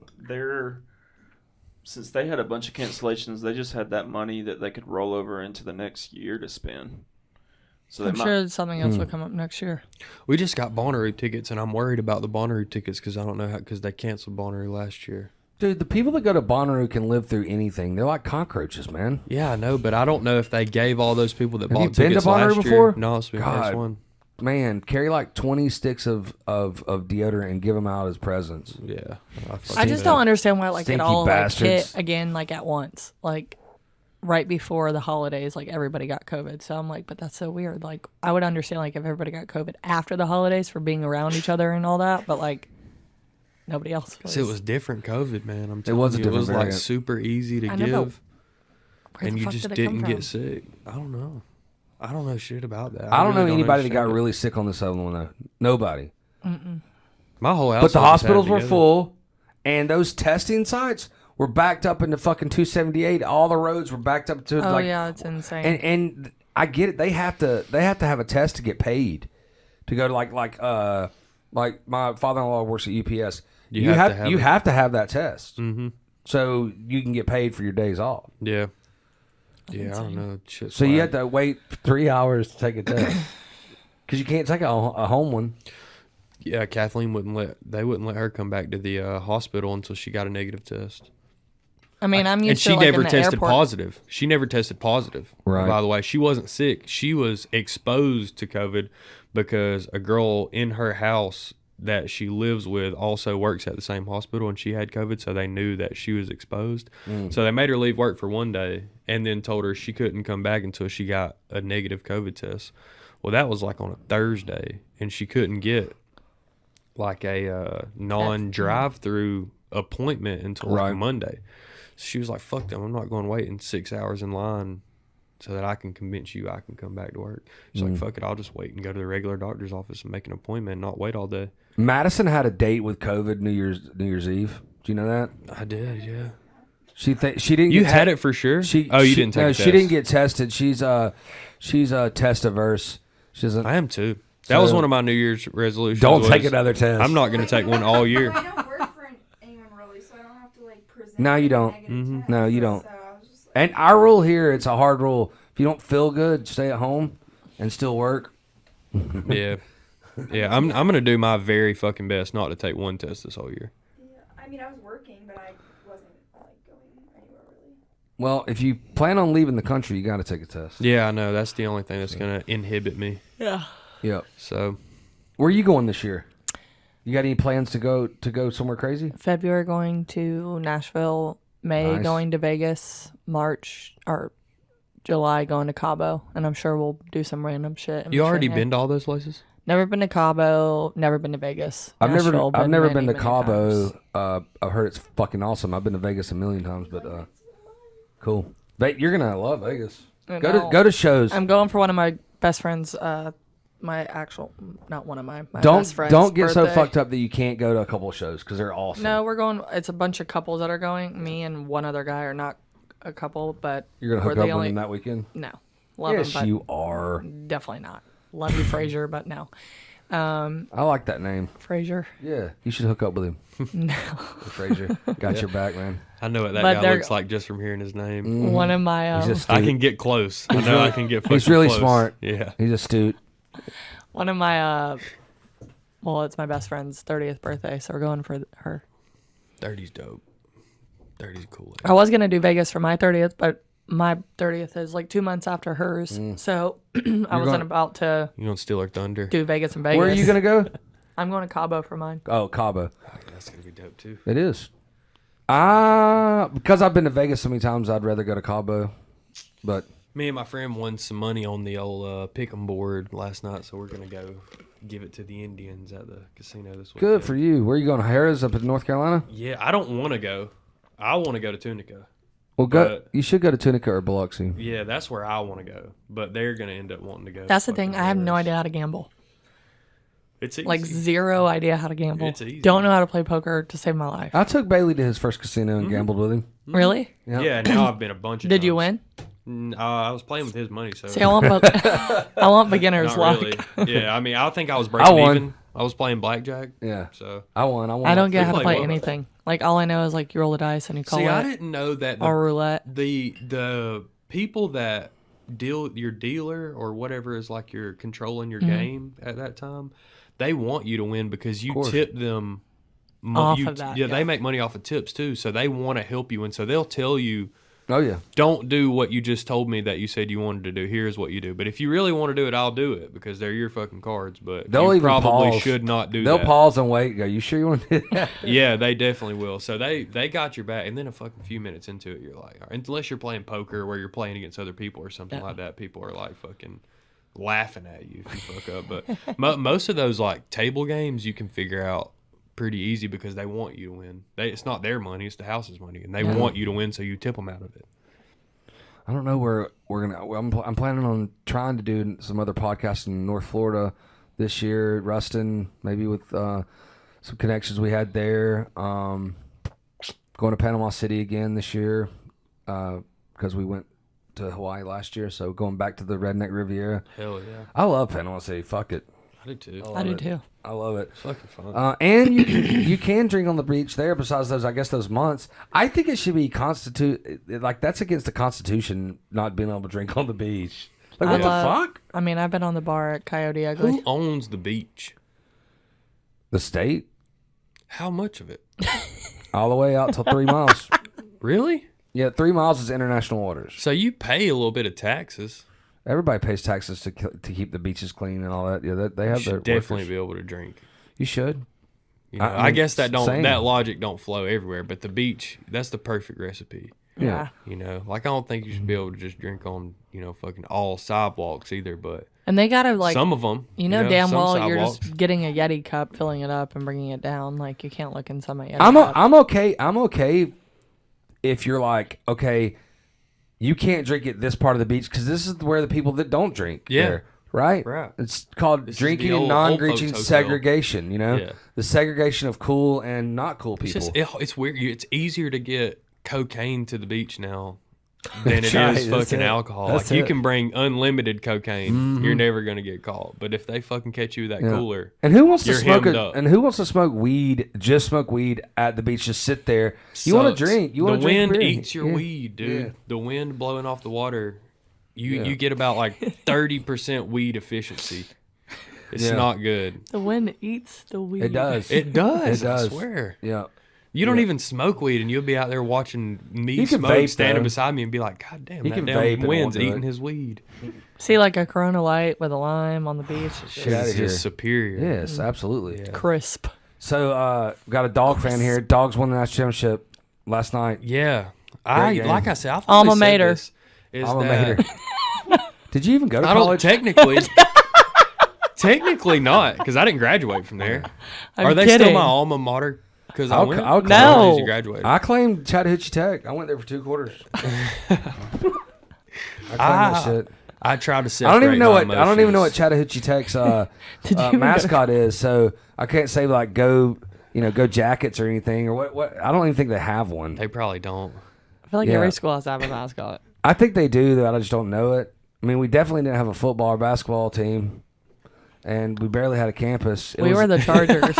since they had a bunch of cancellations, they just had that money that they could roll over into the next year to spend. So I'm sure something else will come up next year. We just got Bonnaroo tickets, and I'm worried about the Bonnaroo tickets because I don't know how, because they canceled Bonnaroo last year. Dude, the people that go to Bonnaroo can live through anything. They're like cockroaches, man. Yeah, I know, but I don't know if they gave all those people that Have you bought been to tickets Bonnaroo last before? year. No, it's been the first God. one. Man, carry like 20 sticks of deodorant and give them out as presents. Yeah. I just don't understand why like it Stinky all like, bastards. hit again like at once. Like right before the holidays, like everybody got COVID. So I'm like, but that's so weird. Like I would understand like if everybody got COVID after the holidays for being around each other and all that, but like nobody else was. It was different COVID, man. I'm telling was a you, different it was like variant. super easy to I know, but give, where and the you fuck just did it come didn't from? get sick. I don't know. I don't know shit about that. I don't know really anybody that got understand it. really sick on this other one, though. Nobody. My whole house. But the hospitals were full, and those testing sites were backed up into fucking 278. All the roads were backed up to Oh like, yeah, it's insane. and I get it. They have to have a test to get paid to go to like my father-in-law works at UPS. You have to have that test, so you can get paid for your days off. Yeah. Yeah, I don't know. Shit's So you whack. have to wait 3 hours to take a test because you can't take a home one. Yeah, Kathleen wouldn't let her come back to the hospital until she got a negative test. I mean, I'm And used she to like never in the tested airport. positive. She never tested positive. Right. By the way, she wasn't sick. She was exposed to COVID because a girl in her house that she lives with also works at the same hospital, and she had COVID, so they knew that she was exposed. So they made her leave work for one day and then told her she couldn't come back until she got a negative COVID test. Well, that was like on a Thursday, and she couldn't get like a non-drive-through appointment until like Right. Monday. So she was like, fuck them, I'm not going to wait in 6 hours in line so that I can convince you I can come back to work. She's like, fuck it, I'll just wait and go to the regular doctor's office and make an appointment and not wait all day. Madison had a date with COVID New Year's Eve. Do you know that? I did, yeah. She didn't. You get had it for sure? She You didn't take no, a she test. didn't get tested. She's test averse. She doesn't. I am too. That was So- one of my New Year's resolutions. Don't was, take another test. I'm not going to take one all year. I don't work for anyone really, so I don't have to like present. No, you a don't. negative test. No, you don't. So I was just like, And our rule here, it's a hard rule. If you don't feel good, stay at home and still work. Yeah. Yeah, I'm going to do my very fucking best not to take one test this whole year. yeah. I mean, I was working, but I wasn't like going anywhere really. Well, if you plan on leaving the country, you got to take a test. Yeah, I know. That's the only thing that's going to inhibit me. Yeah. Yep. So, Where are you going this year? You got any plans to go somewhere crazy? February going to Nashville. May Nice. going to Vegas. March or July going to Cabo. And I'm sure we'll do some random shit. in you already between there. been to all those places? Never been to Cabo. Never been to Vegas. I've Nashville, never been many, to many Cabo. times. I've heard it's fucking awesome. I've been to Vegas a million times, but cool. You're gonna love Vegas. I Go know. to shows. I'm going for one of my best friends. My actual, not one of my Don't best friends. don't get so birthday. fucked up that you can't go to a couple of shows because they're awesome. No, we're going. It's a bunch of couples that are going. Me and one other guy are not a couple, but You're gonna we're hook the up with only- them that weekend. No, love Yes, him, you are. but definitely not. Love you, Frazier, but no. I like that name. Frazier. Yeah, you should hook up with him. No. Frazier, got your back, man. I know what that But guy they're- looks like just from hearing his name. One of my He's just I can get close. I know I can get fucking He's really close. smart. Yeah. He's astute. one of my well, it's my best friend's 30th birthday, so we're going for her. 30's dope. 30's cool. I was gonna do Vegas for my 30th, but my 30th is like 2 months after hers, so I wasn't going- about to You gonna steal her thunder? do Vegas and Vegas. Where are you gonna go? I'm going to Cabo for mine. Oh, Cabo. That's gonna be dope too. It is. Because I've been to Vegas so many times, I'd rather go to Cabo. But Me and my friend won some money on the old pick'em board last night, so we're gonna go give it to the Indians at the casino this week. good for you. Where are you going? Harrah's up in North Carolina? Yeah, I don't want to go. I want to go to Tunica. Well, go. But- You should go to Tunica or Biloxi. Yeah, that's where I want to go. But they're gonna end up wanting to go. That's to the thing. fucking I have no Harrah's. idea how to gamble. It's easy. Like zero idea how to gamble. It's easy. Don't know how to play poker to save my life. I took Bailey to his first casino and gambled with him. Really? Yeah, now I've been a bunch of Did you times. win? I was playing with his money, so See, I want beginner's not luck. really. Yeah, I mean, I think I was breaking won. even. I was playing blackjack. Yeah. So I won. I don't get how to play play well. anything. Like all I know is like you roll the dice and you call see, I it didn't know that or roulette. the people that your dealer or whatever is like you're controlling Mm-hmm. your game at that time, they want you to win because you course. tip them Off of that, yeah, yeah. they make money off of tips too, so they want to help you, and so they'll tell you, Oh, yeah. don't do what you just told me that you said you wanted to do. Here's what you do. But if you really want to do it, I'll do it because they're your fucking cards. But They'll you even probably pause. should not do They'll that. pause and wait. Go, you sure you want to do that? Yeah, they definitely will. So they got your back, and then a fucking few minutes into it, you're like, all right, unless you're playing poker where you're playing against other people or something like that, people are like fucking laughing at you if you fuck up. But most of those like table games, you can figure out pretty easy because they want you to win. It's not their money; it's the house's money, and they want you to win, so you tip them out of it. I don't know where we're gonna. I'm planning on trying to do some other podcasts in North Florida this year. Ruston, maybe with some connections we had there. Going to Panama City again this year because we went to Hawaii last year. So going back to the Redneck Riviera. Hell yeah, I love Panama City. Fuck it. I do too. I do too. I love it. It's fucking fun. And you can drink on the beach there. Besides those, I guess those months. I think it should be like that's against the Constitution not being able to drink on the beach. Like what the fuck? I mean, I've been on the bar at Coyote Ugly. Who owns the beach? The state, How much of it? all the way out till 3 miles. Really? Yeah, 3 miles is international waters. So you pay a little bit of taxes. Everybody pays taxes to keep the beaches clean and all that. Yeah, they You have their should definitely workers. be able to drink. You should. You know, I I mean, guess that same. that logic don't flow everywhere, but the beach, that's the perfect recipe. Yeah. You know, like I don't think you should be able to just drink on, fucking all sidewalks either, but And they gotta like, some of them. damn some well you're sidewalks. just getting a Yeti cup, filling it up, and bringing it down. Like you can't look in some Yeti I'm cup. I'm okay if you're like, okay, you can't drink at this part of the beach because this is where the people that don't drink. Yeah. there, right. Right. It's called This is drinking the and old non-drinking folks' hotel. segregation. You know, Yeah. the segregation of cool and not cool It's people. just it's weird. It's easier to get cocaine to the beach now than it Right, is that's fucking it. alcohol. That's Like you it. can bring unlimited cocaine, you're never gonna get caught. But if they fucking catch you with that Yeah. cooler, And who wants to You're smoke hemmed up. And who wants to smoke weed? Just smoke weed at the beach. Just sit there. You want to sucks. drink. You want the to drink. wind beer. eats your Yeah. weed, dude. Yeah. The wind blowing off the water, Yeah. you get about like 30% weed efficiency. It's Yeah. not good. The wind eats the weed. It does. It does. It does. I swear. Yeah. You don't Yeah. even smoke weed, and you'll be out there watching me You can smoke, vape, standing though. beside me, and be like, "God damn, You that can damn vape and wind's won't do eating it. his weed." See like a Corona Light with a lime on the beach. It's Shit outta just here. Just superior. Yes, absolutely. Yeah. crisp. So, got a dog fan here. Dogs won the national championship last night. Yeah. game. Like I said, I Alma alma mater. mater. Is Alma that mater. Did you even go to I don't college? technically not, because I didn't graduate from there. I'm Are they kidding. still my alma mater? Because I I'll- went. I'll Or No. did you graduate? I claimed Chattahoochee Tech. I went there for 2 quarters. I claimed that shit. I tried to I separate. don't even know my what I don't even know what emotions. Chattahoochee Tech's Did you even go to- mascot is. So I can't say like go Jackets or anything or what. I don't even think they have one. They probably don't. I feel like Yeah. every school has to have a mascot. I think they do though. I just don't know it. I mean, we definitely didn't have a football or basketball team, and we barely had a campus. We were the Chargers,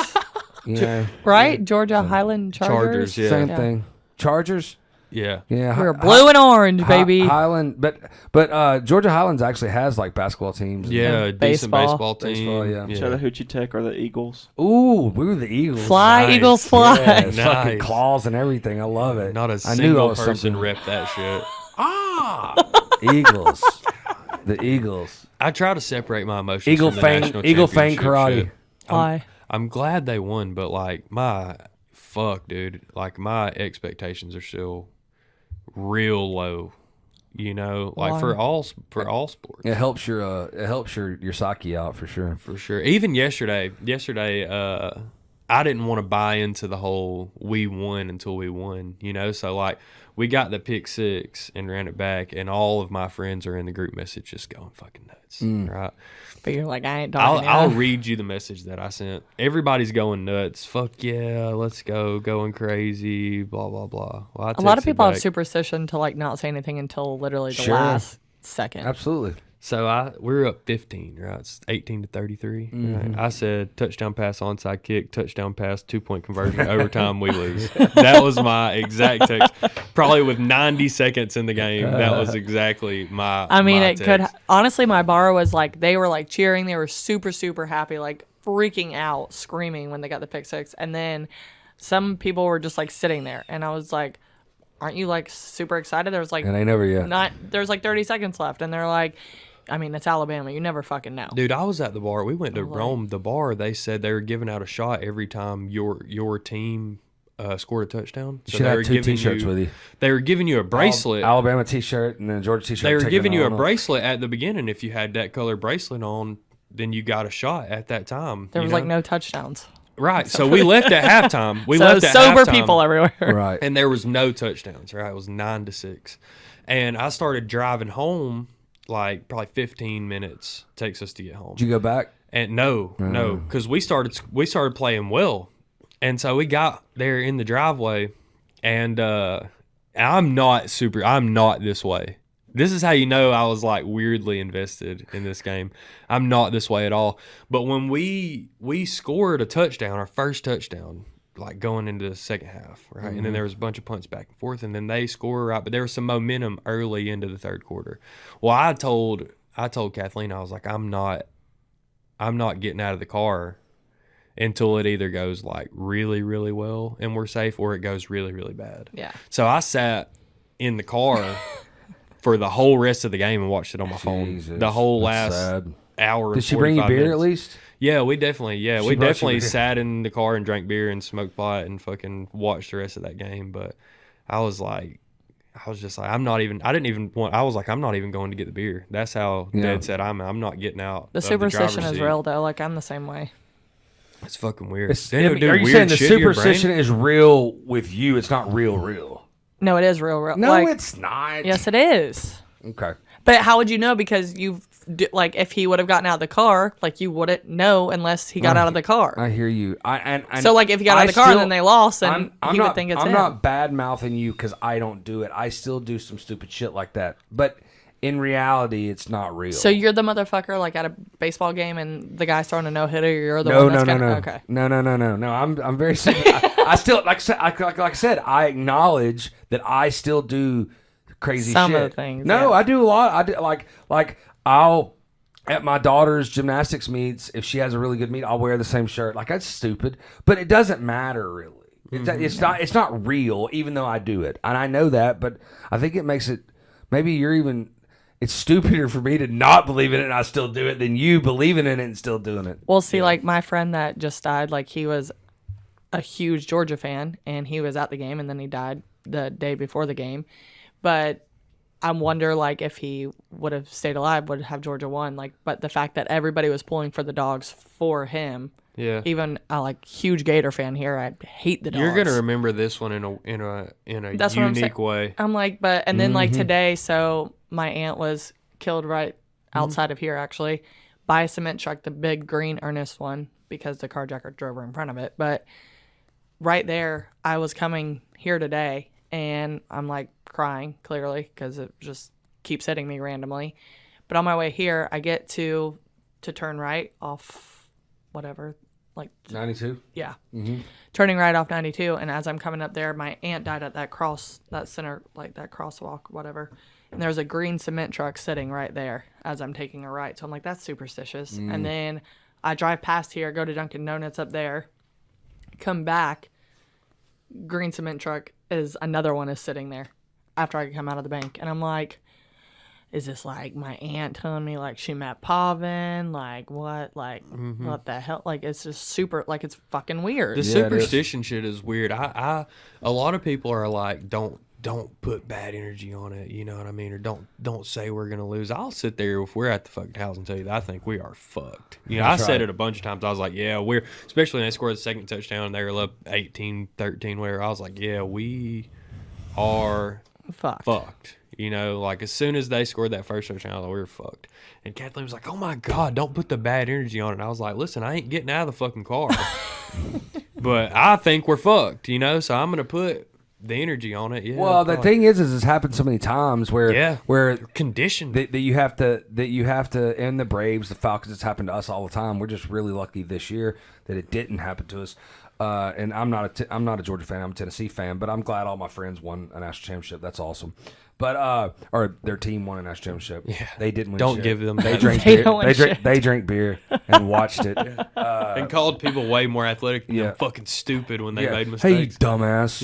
yeah, right? Georgia Highland Chargers. Chargers, yeah. same thing. Chargers. Yeah. Yeah, We were blue and orange, baby. Highland, but Georgia Highlands actually has like basketball teams. and- Yeah, a decent Baseball. baseball team. Baseball, yeah. Chattahoochee Tech are the Eagles. Ooh, we were the Eagles. Fly, Nice. Eagles, fly. Yeah, fucking Nice. claws and everything. I love it. Not a I knew I single was person something. repped that shit. Eagles. The Eagles. I try to separate my emotions. Eagle from the fang. national Eagle fang championship karate. shit. Why? I'm glad they won, but like fuck, dude. Like my expectations are still real low. You know, like Why? for all sports. It helps your psyche out for sure. For sure. Even yesterday, I didn't want to buy into the whole we won until we won, you know? So, like, we got the pick 6 and ran it back, and all of my friends are in the group message just going fucking nuts, right? But you're like, I ain't talking. I'll read you the message that I sent. Everybody's going nuts. Fuck yeah, let's go, going crazy, blah, blah, blah. Well, I A lot of texted people have back. superstition to like not say anything until literally the Sure. last second. Absolutely. So we're up 15, right? It's 18-33. Right? I said touchdown pass, onside kick, touchdown pass, 2-point conversion, overtime, we lose. That was my exact text. Probably with 90 seconds in the game, that was exactly my. I mean, my it could. text. Honestly, my bar was like, they were like cheering. They were super, super happy, like freaking out, screaming when they got the pick 6. And then some people were just like sitting there, and I was like, "Aren't you like super excited?" There was like And ain't over yet. there's like 30 seconds left, and they're like, I mean, it's Alabama. You never fucking know. Dude, I was at the bar. We went to Rome. The bar, they said they were giving out a shot every time your team scored a touchdown. You should have 2 T-shirts with you. They were giving you a bracelet. Alabama T-shirt and then a Georgia T-shirt. They were taking giving you a on. bracelet at the beginning. If you had that color bracelet on, then you got a shot at that time. There you was know? like no touchdowns. Right. So we left at halftime. We So left at sober halftime, people everywhere. Right. and there was no touchdowns. Right. It was 9-6, and I started driving home. Like probably 15 minutes takes us to get home. Did you go back? And no, because we started playing well, and so we got there in the driveway, and I'm not this way. This is how you know I was like weirdly invested in this game. I'm not this way at all. But when we scored a touchdown, our first touchdown, like going into the second half, right? And then there was a bunch of punts back and forth, and then they score, right? But there was some momentum early into the third quarter. Well, I told Kathleen, I was like, I'm not getting out of the car until it either goes like really, really well and we're safe, or it goes really, really bad. Yeah. So I sat in the car for the whole rest of the game and watched it on my phone. Jesus, The whole that's last sad. hour. Did she bring you 45 beer minutes. at least? Yeah, we definitely She brought you beer. sat in the car and drank beer and smoked pot and fucking watched the rest of that game. But I was just like, I'm not even going to get the beer. That's how dead set I'm not getting out. The of superstition driver's is seat. real though. Like I'm the same way. It's fucking weird. It's, Then it'll do are you weird saying the shit to your brain. superstition is real with you? It's not real. No, it is real. No, like, it's not. Yes, it is. Okay. But how would you know? Because like if he would have gotten out of the car, like you wouldn't know unless he got out of the car. I hear you. So like if he got out of the car and then they lost, and he would think it's I'm him. not bad mouthing you because I don't do it. I still do some stupid shit like that. But in reality, it's not real. So you're the motherfucker like at a baseball game and the guy's throwing a no hitter. You're the no, one that's no, gonna, no. Okay. No. I'm very serious. I still like I said, I acknowledge that I still do crazy Some shit. of the things, No, yeah. I do a lot. I do like I'll at my daughter's gymnastics meets, if she has a really good meet, I'll wear the same shirt. Like that's stupid, but it doesn't matter really. It's not real, even though I do it, and I know that. But I think it makes it. Maybe you're even. It's stupider for me to not believe in it and I still do it than you believing in it and still doing it. Well, see, like my friend that just died, like he was a huge Georgia fan and he was at the game and then he died the day before the game. But I wonder, like, if he would have stayed alive, would have Georgia won. Like, but the fact that everybody was pulling for the Dogs for him. Yeah. Even a like huge Gator fan here, I hate the Dogs. You're gonna remember this one in a That's what I'm unique saying. way. I'm like, but and then like today, so my aunt was killed right outside of here actually by a cement truck, the big green Ernest one, because the carjacker drove her in front of it. But right there, I was coming here today and I'm like crying clearly because it just keeps hitting me randomly. But on my way here, I get to turn right off whatever, like 92. yeah. Turning right off 92, and as I'm coming up there, my aunt died at that center, like that crosswalk, whatever. And there's a green cement truck sitting right there as I'm taking a right. So I'm like, that's superstitious. And then I drive past here, go to Dunkin' Donuts up there, come back, green cement truck another one is sitting there after I come out of the bank. And I'm like, is this like my aunt telling me like she met Pavin? Like what? Like what the hell? Like it's just super, like it's fucking weird. The Yeah, it is. superstition shit is weird. A lot of people are like, don't put bad energy on it, you know what I mean? Or don't say we're gonna lose. I'll sit there if we're at the fucking house and tell you that I think we are fucked. You know, That's I said right. it a bunch of times. I was like, yeah, we're, especially when they scored the second touchdown and they were up 18-13, whatever. I was like, yeah, we are fucked. You know, like as soon as they scored that first touchdown, I was like, we were fucked. And Kathleen was like, oh my God, don't put the bad energy on it. And I was like, listen, I ain't getting out of the fucking car. But I think we're fucked, you know, so I'm going to put the energy on it. Yeah. Well, the thing is it's happened so many times where conditioned. that you have to, and the Braves, the Falcons, it's happened to us all the time. We're just really lucky this year that it didn't happen to us. And I'm not a Georgia fan. I'm a Tennessee fan, but I'm glad all my friends won a national championship. That's awesome. But or their team won a national championship. Yeah, they didn't win. Don't shit. give them. They that. drank They beer. don't win shit. They drank beer and watched it. And called people way more athletic than them fucking stupid when they made Hey, you mistakes. dumbass.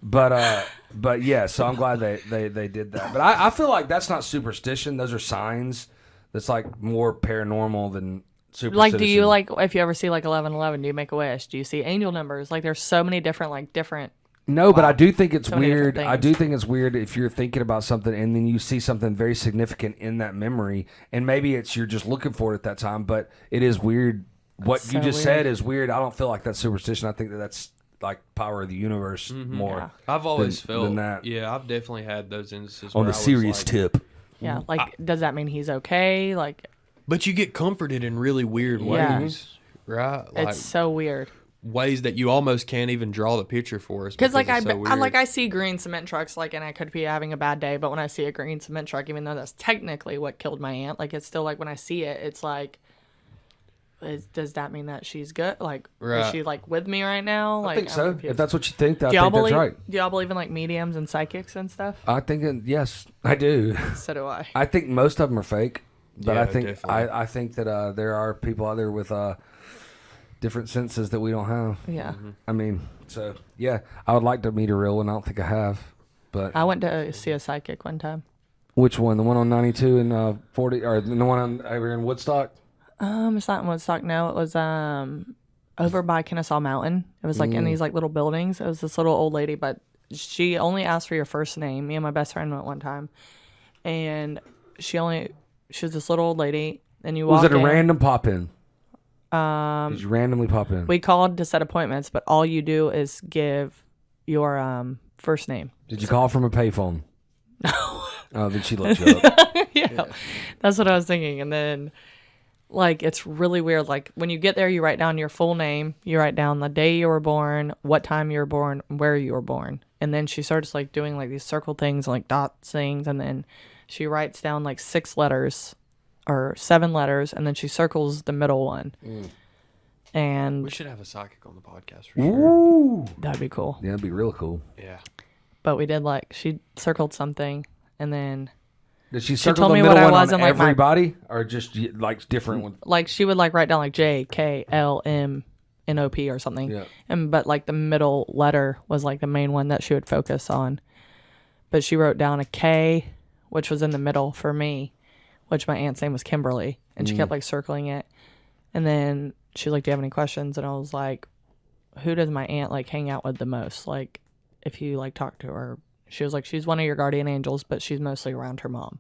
But yeah, so I'm glad they did that. But I feel like that's not superstition. Those are signs. That's like more paranormal than superstition. Like, do you like if you ever see like 1111? Do you make a wish? Do you see angel numbers? Like, there's so many different different. No, but I do think it's So many different weird. I things. do think it's weird if you're thinking about something and then you see something very significant in that memory, and maybe it's you're just looking for it at that time. But it is weird. What That's you so just weird. said is weird. I don't feel like that's superstition. I think that's like power of the universe more. Yeah. I've always than felt that. Yeah, I've definitely had those instances On where the I was serious like, tip. Yeah, like does that mean he's okay? Like, But you get comforted in really weird Yeah. ways, right? Like it's so weird. ways that you almost can't even draw the picture for us. Because like it's so I weird. I see green cement trucks like, and I could be having a bad day, but when I see a green cement truck, even though that's technically what killed my aunt, like it's still like when I see it, it's like, does that mean that she's good? Like, is Right. she like with me right now? Like, I think I'm so. confused. If that's what you think, I do y'all think that's believe? right. Do y'all believe in like mediums and psychics and stuff? I think yes, I do. So do I. I think most of them are fake, but Yeah, I think definitely. I think that there are people out there with different senses that we don't have. Yeah. I mean, so yeah, I would like to meet a real one. I don't think I have, but I went to see a psychic one time. which one? The one on 92 and 40, or the one on over in Woodstock? It's not in Woodstock. No, it was over by Kennesaw Mountain. It was like in these like little buildings. It was this little old lady, but she only asked for your first name. Me and my best friend went one time, and she was this little old lady, and you walk Was it a in. random pop in? Did you randomly pop in? We called to set appointments, but all you do is give your first name. Did you call from a payphone? No. Oh, then she looked you up. Yeah, that's what I was thinking. And then, like, it's really weird. Like, when you get there, you write down your full name. You write down the day you were born, what time you were born, where you were born. And then she starts, like, doing, like, these circle things, like, dot things. And then she writes down, like, 6 letters or 7 letters. And then she circles the middle one. And We should have a psychic on the podcast for sure. Ooh. that'd be cool. Yeah, that'd be real cool. Yeah. But we did, like, she circled something. And then... Did she circle told the me middle what I one was on in, like, my- everybody, or just like different ones? like she would like write down like JKLMNOP or something. Yeah. But like the middle letter was like the main one that she would focus on. But she wrote down a K, which was in the middle for me, which my aunt's name was Kimberly, and she kept like circling it. And then she was like, "Do you have any questions?" And I was like, "Who does my aunt like hang out with the most? Like, if you like talk to her." She was like, "She's one of your guardian angels, but she's mostly around her mom."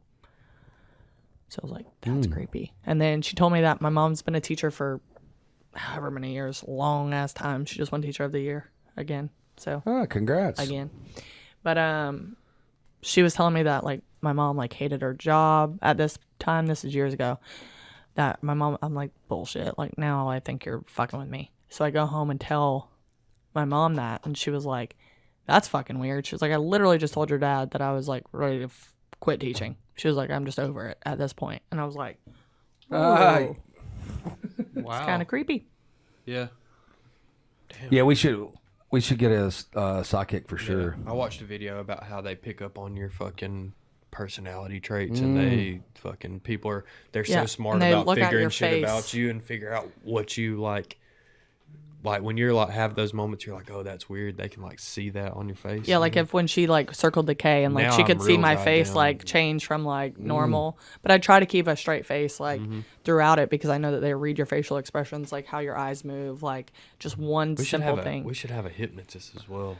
So I was like, that's creepy. And then she told me that my mom's been a teacher for however many years, long ass time. She just won Teacher of the Year again. So Oh, congrats. again. But she was telling me that like my mom like hated her job at this time. This is years ago. That my mom, I'm like, bullshit. Like now I think you're fucking with me. So I go home and tell my mom that, and she was like, that's fucking weird. She was like, I literally just told your dad that I was like ready to quit teaching. She was like, I'm just over it at this point. And I was like, Wow. it's kind of creepy. Yeah. Yeah, we should get a psychic for sure. I watched a video about how they pick up on your fucking personality traits, and they fucking they're Yeah, so smart and they about look at figuring your shit face. about you and figure out what you like. Like when you're like have those moments, you're like, oh, that's weird. They can like see that on your face. Yeah, like if when she like circled the K and like Now she could I'm see real my tied face down. like change from like normal. But I try to keep a straight face like throughout it because I know that they read your facial expressions, like how your eyes move, like just one we should simple have thing. we should have a hypnotist as well.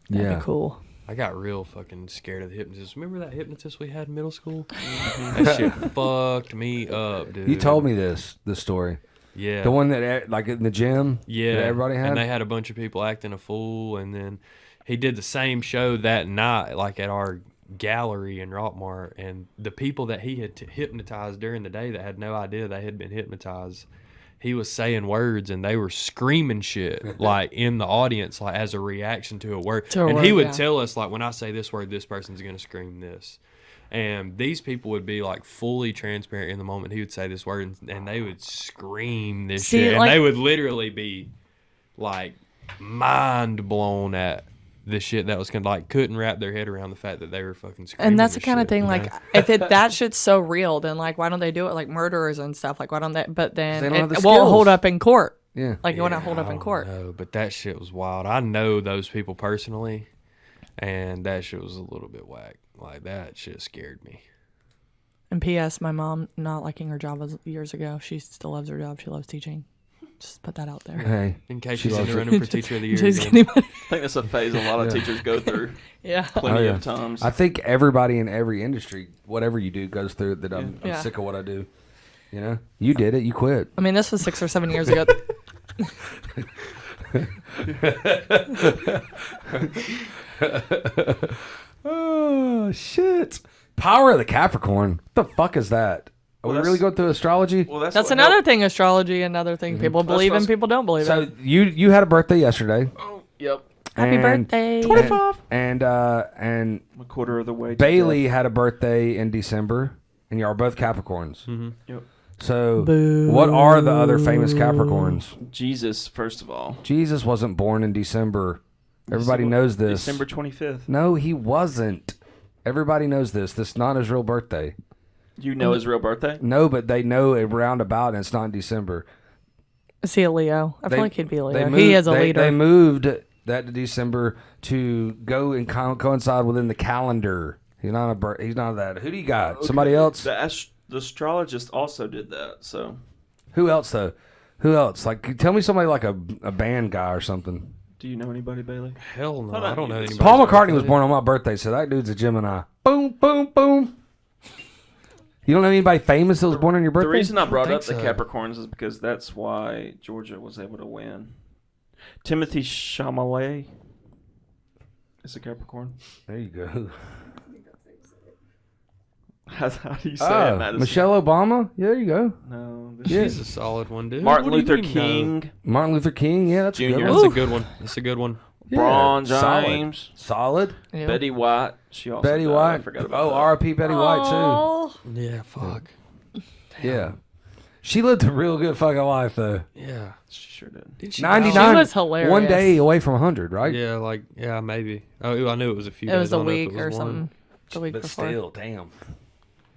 That'd Yeah. be cool. I got real fucking scared of the hypnotist. Remember that hypnotist we had in middle school? That shit fucked me up, dude. You told me this story. Yeah. The one that like in the gym. Yeah, that everybody had. and they had a bunch of people acting a fool, and then he did the same show that night, like at our gallery in Rockmart, and the people that he had hypnotized during the day that had no idea they had been hypnotized, he was saying words, and they were screaming shit like in the audience, like as a reaction to a word. To a and word, he would yeah. tell us like, when I say this word, this person's gonna scream this. And these people would be like fully transparent in the moment. He would say this word, and they would scream this See, shit, and like- they would literally be like mind blown at the shit that was couldn't wrap their head around the fact that they were fucking screaming. And that's the this kind of shit, thing, you like, know? if that shit's so real, then, like, why don't they do it like murderers and stuff? Like, why don't they? But then They don't have it the won't skills. hold up in court. Yeah. Like, it won't hold up in court. No, but that shit was wild. I know those people personally, and that shit was a little bit whack. Like that shit scared me. And P.S. My mom not liking her job was years ago. She still loves her job. She loves teaching. Just put that out there. Hey, In case She she's in loves the it. running for Teacher of the Year. Just again. kidding. I think that's a phase a lot of teachers go through Yeah. plenty Oh, yeah. of times. I think everybody in every industry, whatever you do, goes through it. That I'm Yeah. sick of what I do. You know, you did it. You quit. I mean, this was 6 or 7 years ago. Oh shit! Power of the Capricorn. What the fuck is that? Are Well, we that's- really going through astrology? well, that's That's what another helped- thing, astrology. Another thing people believe what I in, was- people don't believe So in. you had a birthday yesterday. Oh, yep. Happy and- birthday. 25. And I'm a quarter of the way. To Bailey death. had a birthday in December, and you are both Capricorns. Yep. So, what are the other famous Capricorns? Jesus, first of all. Jesus wasn't born in December. Everybody December- knows this. December 25th. No, he wasn't. Everybody knows this. This is not his real birthday. You know his real birthday? No, but they know it roundabout, and it's not in December. Is he a Leo? I feel like he'd be a Leo. moved- He is a leader. They moved that to December to go and coincide within the calendar. He's not that. Who do you got? Somebody else? The astrologist also did that. So Who else though? Who else? Like, tell me somebody like a band guy or something. do you know anybody, Bailey? Hell no, Hold on, I don't know anybody. Paul McCartney was born on my birthday, so that dude's a Gemini. Boom, boom, boom. You don't know anybody famous that was born on your birthday? The reason I brought up think the so. Capricorns is because that's why Georgia was able to win. Timothy Chalamet is a Capricorn. There you go. How do you say it, Madison? Michelle Obama. Yeah, there you go. No. Yeah. She's a solid one, dude. Martin What do you Luther mean, King. Martin Luther King. Yeah, that's a Junior. good No? one. That's a good one. That's a good one. Yeah, Braun solid. James. Solid. Yeah. Betty White. She also Betty died. I White. forgot about Oh, that. R.I.P. Betty White Oh. Yeah, fuck. too. Yeah. She lived a real good fucking life though. Yeah. She sure did. Did she 99. She was hilarious. One day away from 100, right? Yeah, yeah, maybe. Oh, I knew it was a few It days. was I a don't know if it week was or one. something. The week But before. still, damn.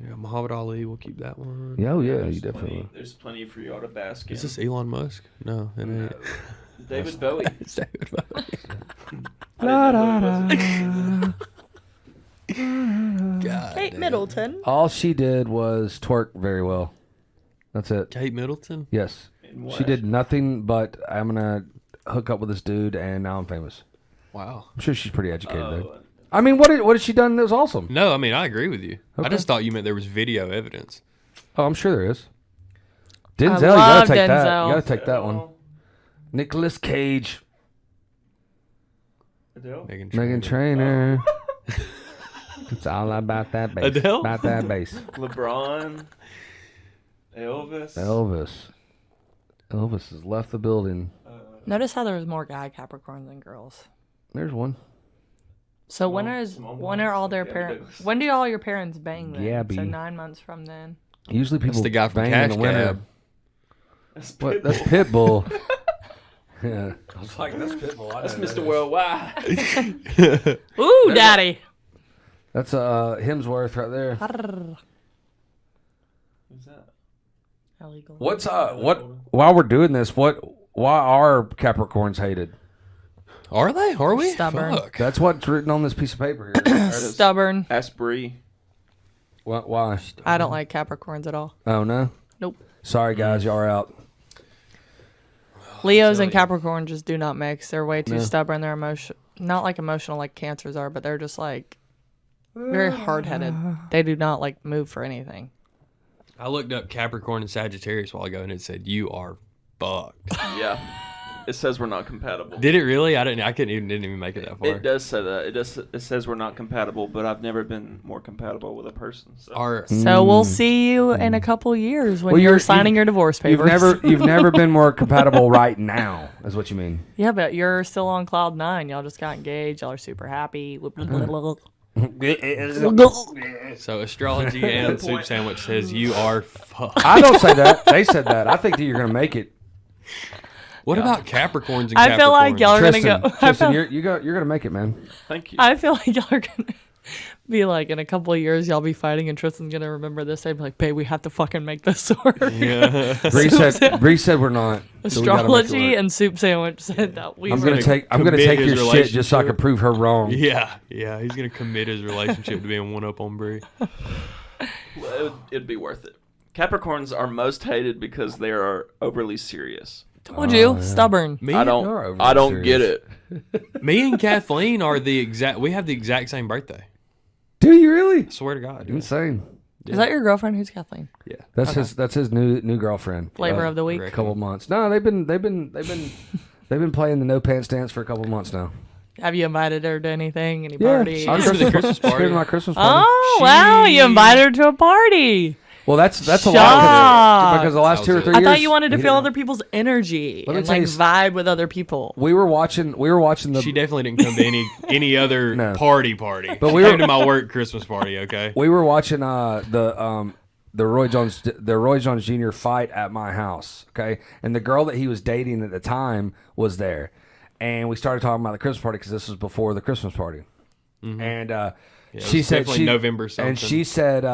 Yeah, Muhammad Ali, we'll keep that one. Yeah, oh yeah, There's you definitely. There's plenty for y'all to bask in. Is this Elon Musk? No, it ain't. David Bowie. It's David Bowie. La, da, da. God Kate damn. Middleton. All she did was twerk very well. That's it. Kate Middleton? Yes. In what? She did nothing but I'm gonna hook up with this dude and now I'm famous. Wow. I'm sure she's pretty educated Oh, though. I mean, what has she done that was awesome? No, I mean, I agree with you. I Okay. just thought you meant there was video evidence. Oh, I'm sure there is. Denzel, you love gotta take that. Denzel. You gotta take that one. Nicolas Cage, Adele? Megan Trainor. It's all about that bass. Adele? About that bass. LeBron. Elvis. Elvis has left the building. Notice how there's more guy Capricorns than girls. There's one. So Simone when are all their Gabby parents? Douglas. When do all your parents bang then? Gabby. So 9 months from then. Usually people That's the guy from bang Cash in the winter. Cab. That's What? Pitbull. That's Pitbull. Yeah. I was like, that's Pitbull. That's Mr. Worldwide. Ooh, daddy. That's Hemsworth right there. Who's that? Illegal. What's while we're doing this, why are Capricorns hated? Are they? Are we? Stubborn. Fuck. That's what's written on this piece of paper here. Stubborn. Ask Bree. Why? I don't like Capricorns at all. Oh no. Nope. Sorry guys, y'all are out. Leos and tell you. Capricorn just do not mix. They're way too No. stubborn. They're not like emotional like Cancers are, but they're just like very hard-headed. They do not like move for anything. I looked up Capricorn and Sagittarius a while ago, and it said you are fucked. Yeah. It says we're not compatible. Did it really? didn't even make it that far. It does say that. It says we're not compatible, but I've never been more compatible with a person. So. So we'll see you in a couple years when Well, you're signing your divorce papers. You've never been more compatible right now, is what you mean. Yeah, but you're still on cloud 9. Y'all just got engaged. Y'all are super happy. So astrology and soup sandwich says you are fucked. I don't say that. They said that. I think that you're gonna make it. What about Capricorns and Capricorns? I feel like y'all are gonna Tristan, go. Tristan, you're gonna make it, man. Thank you. I feel like y'all are gonna be like in a couple of years y'all be fighting and Tristan's gonna remember this day and be like, babe, we have to fucking make this work. Yeah. Bree said we're not. So we gotta make it Astrology work. and soup sandwich said that we I'm were gonna take commit your his shit just so I can relationship. prove her wrong. Yeah. He's gonna commit his relationship to being one up on Brie. Well, it'd be worth it. Capricorns are most hated because they are overly serious. told you, stubborn. Me, I You're overly don't get serious. it. me and Kathleen are the exact. We have the exact same birthday. Do you really? I swear to God. dude. Insane. Is that your girlfriend? Who's Kathleen? Yeah. That's his new girlfriend. Flavor of the week. correct. Couple months. No, they've been playing the no pants dance for a couple months now. Have you invited her to anything? Any Yeah, party? our She came to the Christmas She came to party. my Christmas party. Oh wow! You invited her to a party. Well, that's a Shocked. lot because the last 2 or 3 I years. thought you wanted to he feel didn't- other people's energy Let me and tell like you vibe with other people. We were watching the. She definitely didn't come to any other No. party. But She we came were- to my work Christmas party. Okay. We were watching the Roy Jones Jr. fight at my house. Okay, and the girl that he was dating at the time was there, and we started talking about the Christmas party because this was before the Christmas party, and it she was said definitely November something. and she said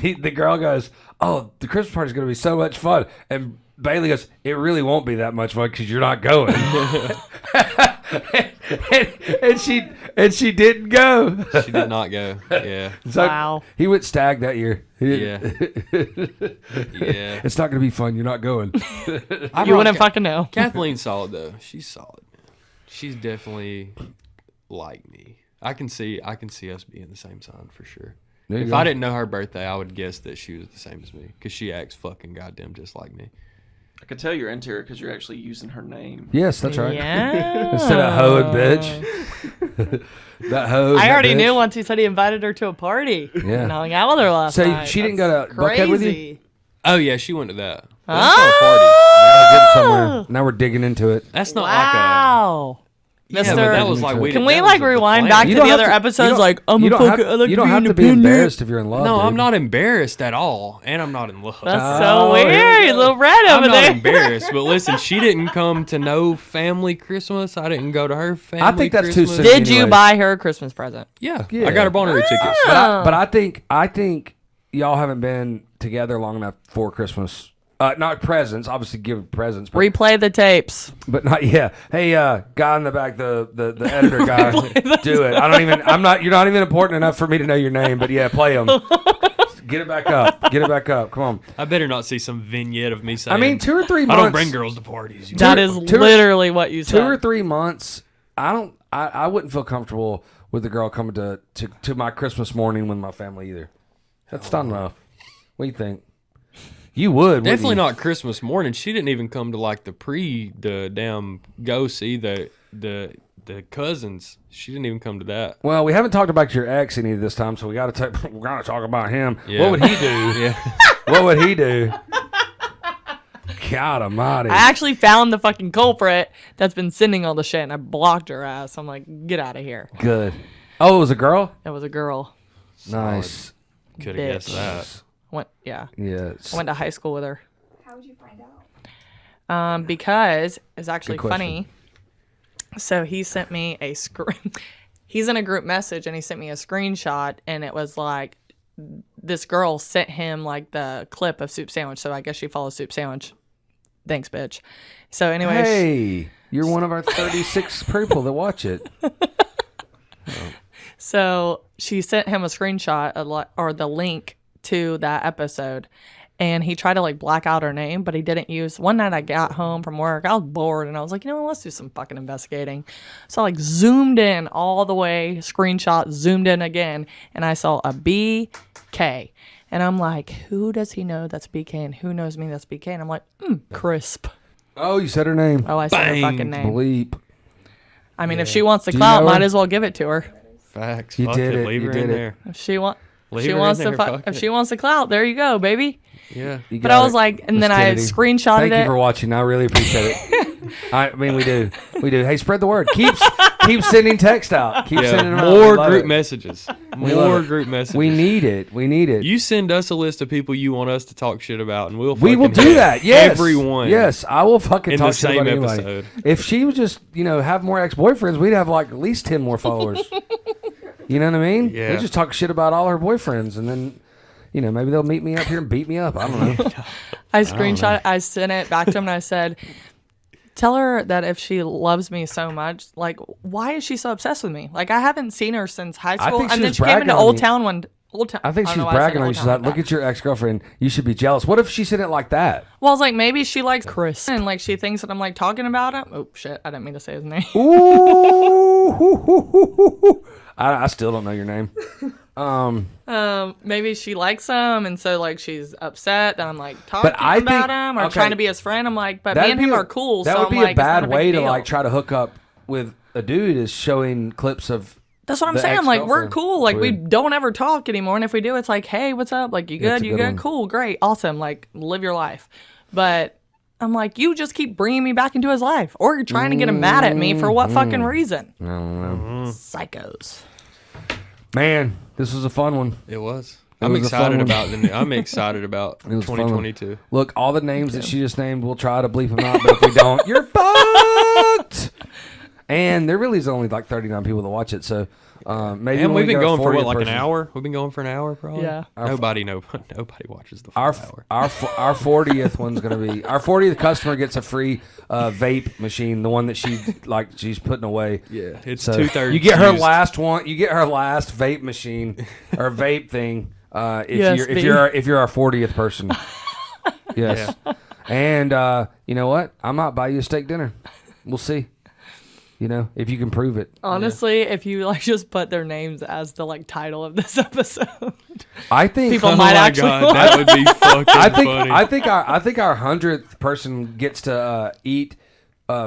the girl goes, "Oh, the Christmas party is going to be so much fun," and Bailey goes, it really won't be that much fun because you're not going. and she didn't go. She did not go. Yeah. So Wow. He went stag that year. Yeah. Yeah. It's not going to be fun. You're not going. You wouldn't fucking know. Kathleen's solid though. She's solid. She's definitely like me. I can see us being the same sign for sure. If I didn't know her birthday, I would guess that she was the same as me because she acts fucking goddamn just like me. I could tell you're into her because you're actually using her name. Yes, that's right. Yeah. Instead of hoe and bitch. That hoe. I that already bitch. knew once he said he invited her to a party. Yeah. And I hung out with her last So night. she didn't go to That's Buckhead with you? crazy. Oh yeah, she went to that. But Ah! that's not a Now party. we're getting somewhere. Now we're digging into it. That's not Wow. like a. Mr. Yeah, but that was like we. Can that we was like the rewind plan. back You to don't the have other to- episodes? you don't- Like, I'm you a don't fucker. have, I like you don't to have be to be independent. embarrassed if you're in love. No, dude. I'm not embarrassed at all, and I'm not in love. That's so here we weird. go. Little red I'm over not there. embarrassed, but listen, she didn't come to no family Christmas. I didn't go to her family. I think that's too Christmas. soon. Did you Anyways. buy her a Christmas present? Yeah, Yeah. I got her Bonnaroo tickets. But I think y'all haven't been together long enough for Christmas. Not presents, obviously give presents, but, Replay the tapes. but not yeah. Hey, guy in the back, the editor guy, do it. I don't even. I'm not. You're not even important enough for me to know your name. But yeah, play them. Get it back up. Get it back up. Come on. I better not see some vignette of me saying. I mean, 2 or 3 I months. don't bring girls to parties. That is two- literally what you said. 2 or 3 months. I wouldn't feel comfortable with the girl coming to my Christmas morning with my family either. That's not enough. What do you think? You would Definitely wouldn't not Christmas morning. She didn't even come to like the damn go see the cousins. She didn't even come to that. you? Well, we haven't talked about your ex any this time, so we got to talk about him. Yeah. What would he do? Yeah. What would he do? God Almighty! I actually found the fucking culprit that's been sending all the shit, and I blocked her ass. I'm like, get out of here. Good. Oh, it was a girl. It was a girl. Nice. Could have Bitch. guessed that. Yeah. Yeah. I went to high school with her. How would you find out? Because it's actually Good question. funny. So he sent me a screen. He's in a group message, and he sent me a screenshot, and it was like this girl sent him like the clip of Soup Sandwich. So I guess she follows Soup Sandwich. Thanks, bitch. So anyway, Hey, you're one of our 36 people that watch it. so she sent him a screenshot or the link to that episode, and he tried to like black out her name, but he didn't use. One night I got home from work, I was bored, and I was like, you know what, let's do some fucking investigating. So I like zoomed in all the way, screenshot, zoomed in again, and I saw a BK. And I'm like, who does he know that's BK, and who knows me that's BK? And I'm like, crisp. Oh, you said her name. Oh, I said her Bang. fucking name. Bleep. I mean, if she wants the Do you clout, know her? might as well give it to her. Facts. You Fuck did it. it. Leave You her did in it. there. If she wants, Leave she her in wants there, the fuck if it. she wants the clout, there you go, baby. Yeah. You But got I was it. like, and Miss then I Kennedy. screenshotted Thank you it. for watching. I really appreciate it. I mean, we do. We do. Hey, spread the word. Keep sending text out. Keep sending them out. More We love group it. messages. love More it. group messages. We need it. We need it. You send us a list of people you want us to talk shit about, and we'll. We will fucking do hit that. Yes. everyone. Yes, I will fucking In talk the shit same about anybody. episode. If she would just, have more ex-boyfriends, we'd have like at least 10 more followers. You know what I mean? Yeah. We just talk shit about all her boyfriends, and then, maybe they'll meet me up here and beat me up. I don't know. I screenshot it. I sent it back to him, and I said, tell her that if she loves me so much, like, why is she so obsessed with me? Like, I haven't seen her since high I school. think she And then was she came bragging into on Old you. Town one. Old Town. I think don't she's know why I said bragging on you. Old She's Town like, look that. at your ex-girlfriend. You should be jealous. What if she said it like that? Well, I was like, maybe she likes Chris, and like she thinks that I'm like talking about him. Oh shit, I didn't mean to say his name. Ooh. I still don't know your name. Maybe she likes him, and so like she's upset that I'm like talking I think- about him or okay. trying to be his friend. I'm like, but me That'd and be him a- are cool. That so would I'm be like, a it's not bad a big way to deal. like try to hook up with a dude is showing clips of. That's what I'm the saying. Like, we're ex-girlfriend. cool. Like, we Weird. don't ever talk anymore. And if we do, it's like, hey, what's up? Like, you Yeah, it's good? a You good good? one. Cool, great, awesome. Like, live your life. But I'm like, you just keep bringing me back into his life, or you're trying to get him mad at me for what fucking reason? I don't know. Psychos. Man, this was a fun one. It was. It I'm was a fun excited one. about the. I'm excited about It was a fun one. 2022. Look, all the names that she just named, we'll try to bleep them out, but if we don't, you're fucked. And there really is only like 39 people that watch it, so maybe And when we've we been go to going for what, 40th like an person- hour? We've been going for an hour, probably. Yeah. Nobody watches the full Our hour. our 40th one's gonna be our 40th customer gets a free vape machine, the one that she's putting away. Yeah, it's So 2/3 you get her used. last one. You get her last vape machine or vape thing. If USB. you're our 40th person. Yes. And you know what? I might buy you a steak dinner. We'll see. You know, if you can prove it. Honestly, if you like just put their names as the like title of this episode, I think people Oh might my actually. God, that would be fucking funny. I think our 100th person gets to eat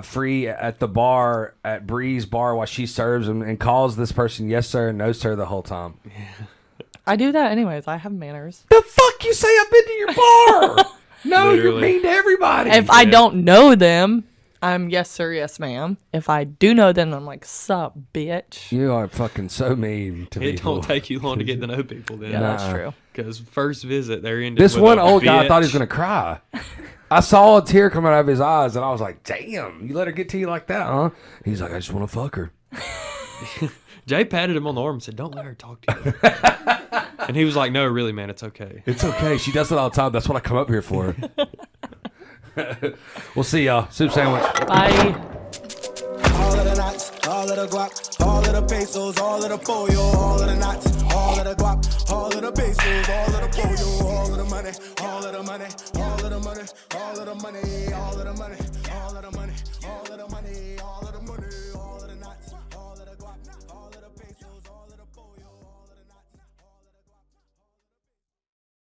free at the bar at Bree's bar while she serves them and calls this person yes sir and no sir the whole time. I do that anyways. I have manners. The fuck you say I've been to your bar? No, you're Literally. mean to everybody. If I don't know them, I'm yes sir, yes ma'am. If I do know them, I'm like, sup, bitch. You are fucking so mean to It people. don't take you long to get to know people then. Yeah, that's true. Because first visit, they're in. This one old guy thought he was gonna cry. I saw a tear coming out of his eyes, and I was like, "Damn, you let her get to you like that, huh?" He's like, "I just want to fuck her." Jay patted him on the arm and said, "Don't let her talk to you." And he was like, "No, really, man, it's okay." It's okay. She does it all the time. That's what I come up here for. We'll see y'all. Soup sandwich. Bye. All of the knots, all of the guap, all of the pesos, all of the pollo, all of the knots, all of the guap, all of the pesos, all of the pollo, all of the money, all of the money, all of the money, all of the money, all of the money, all of the money, all of the money, all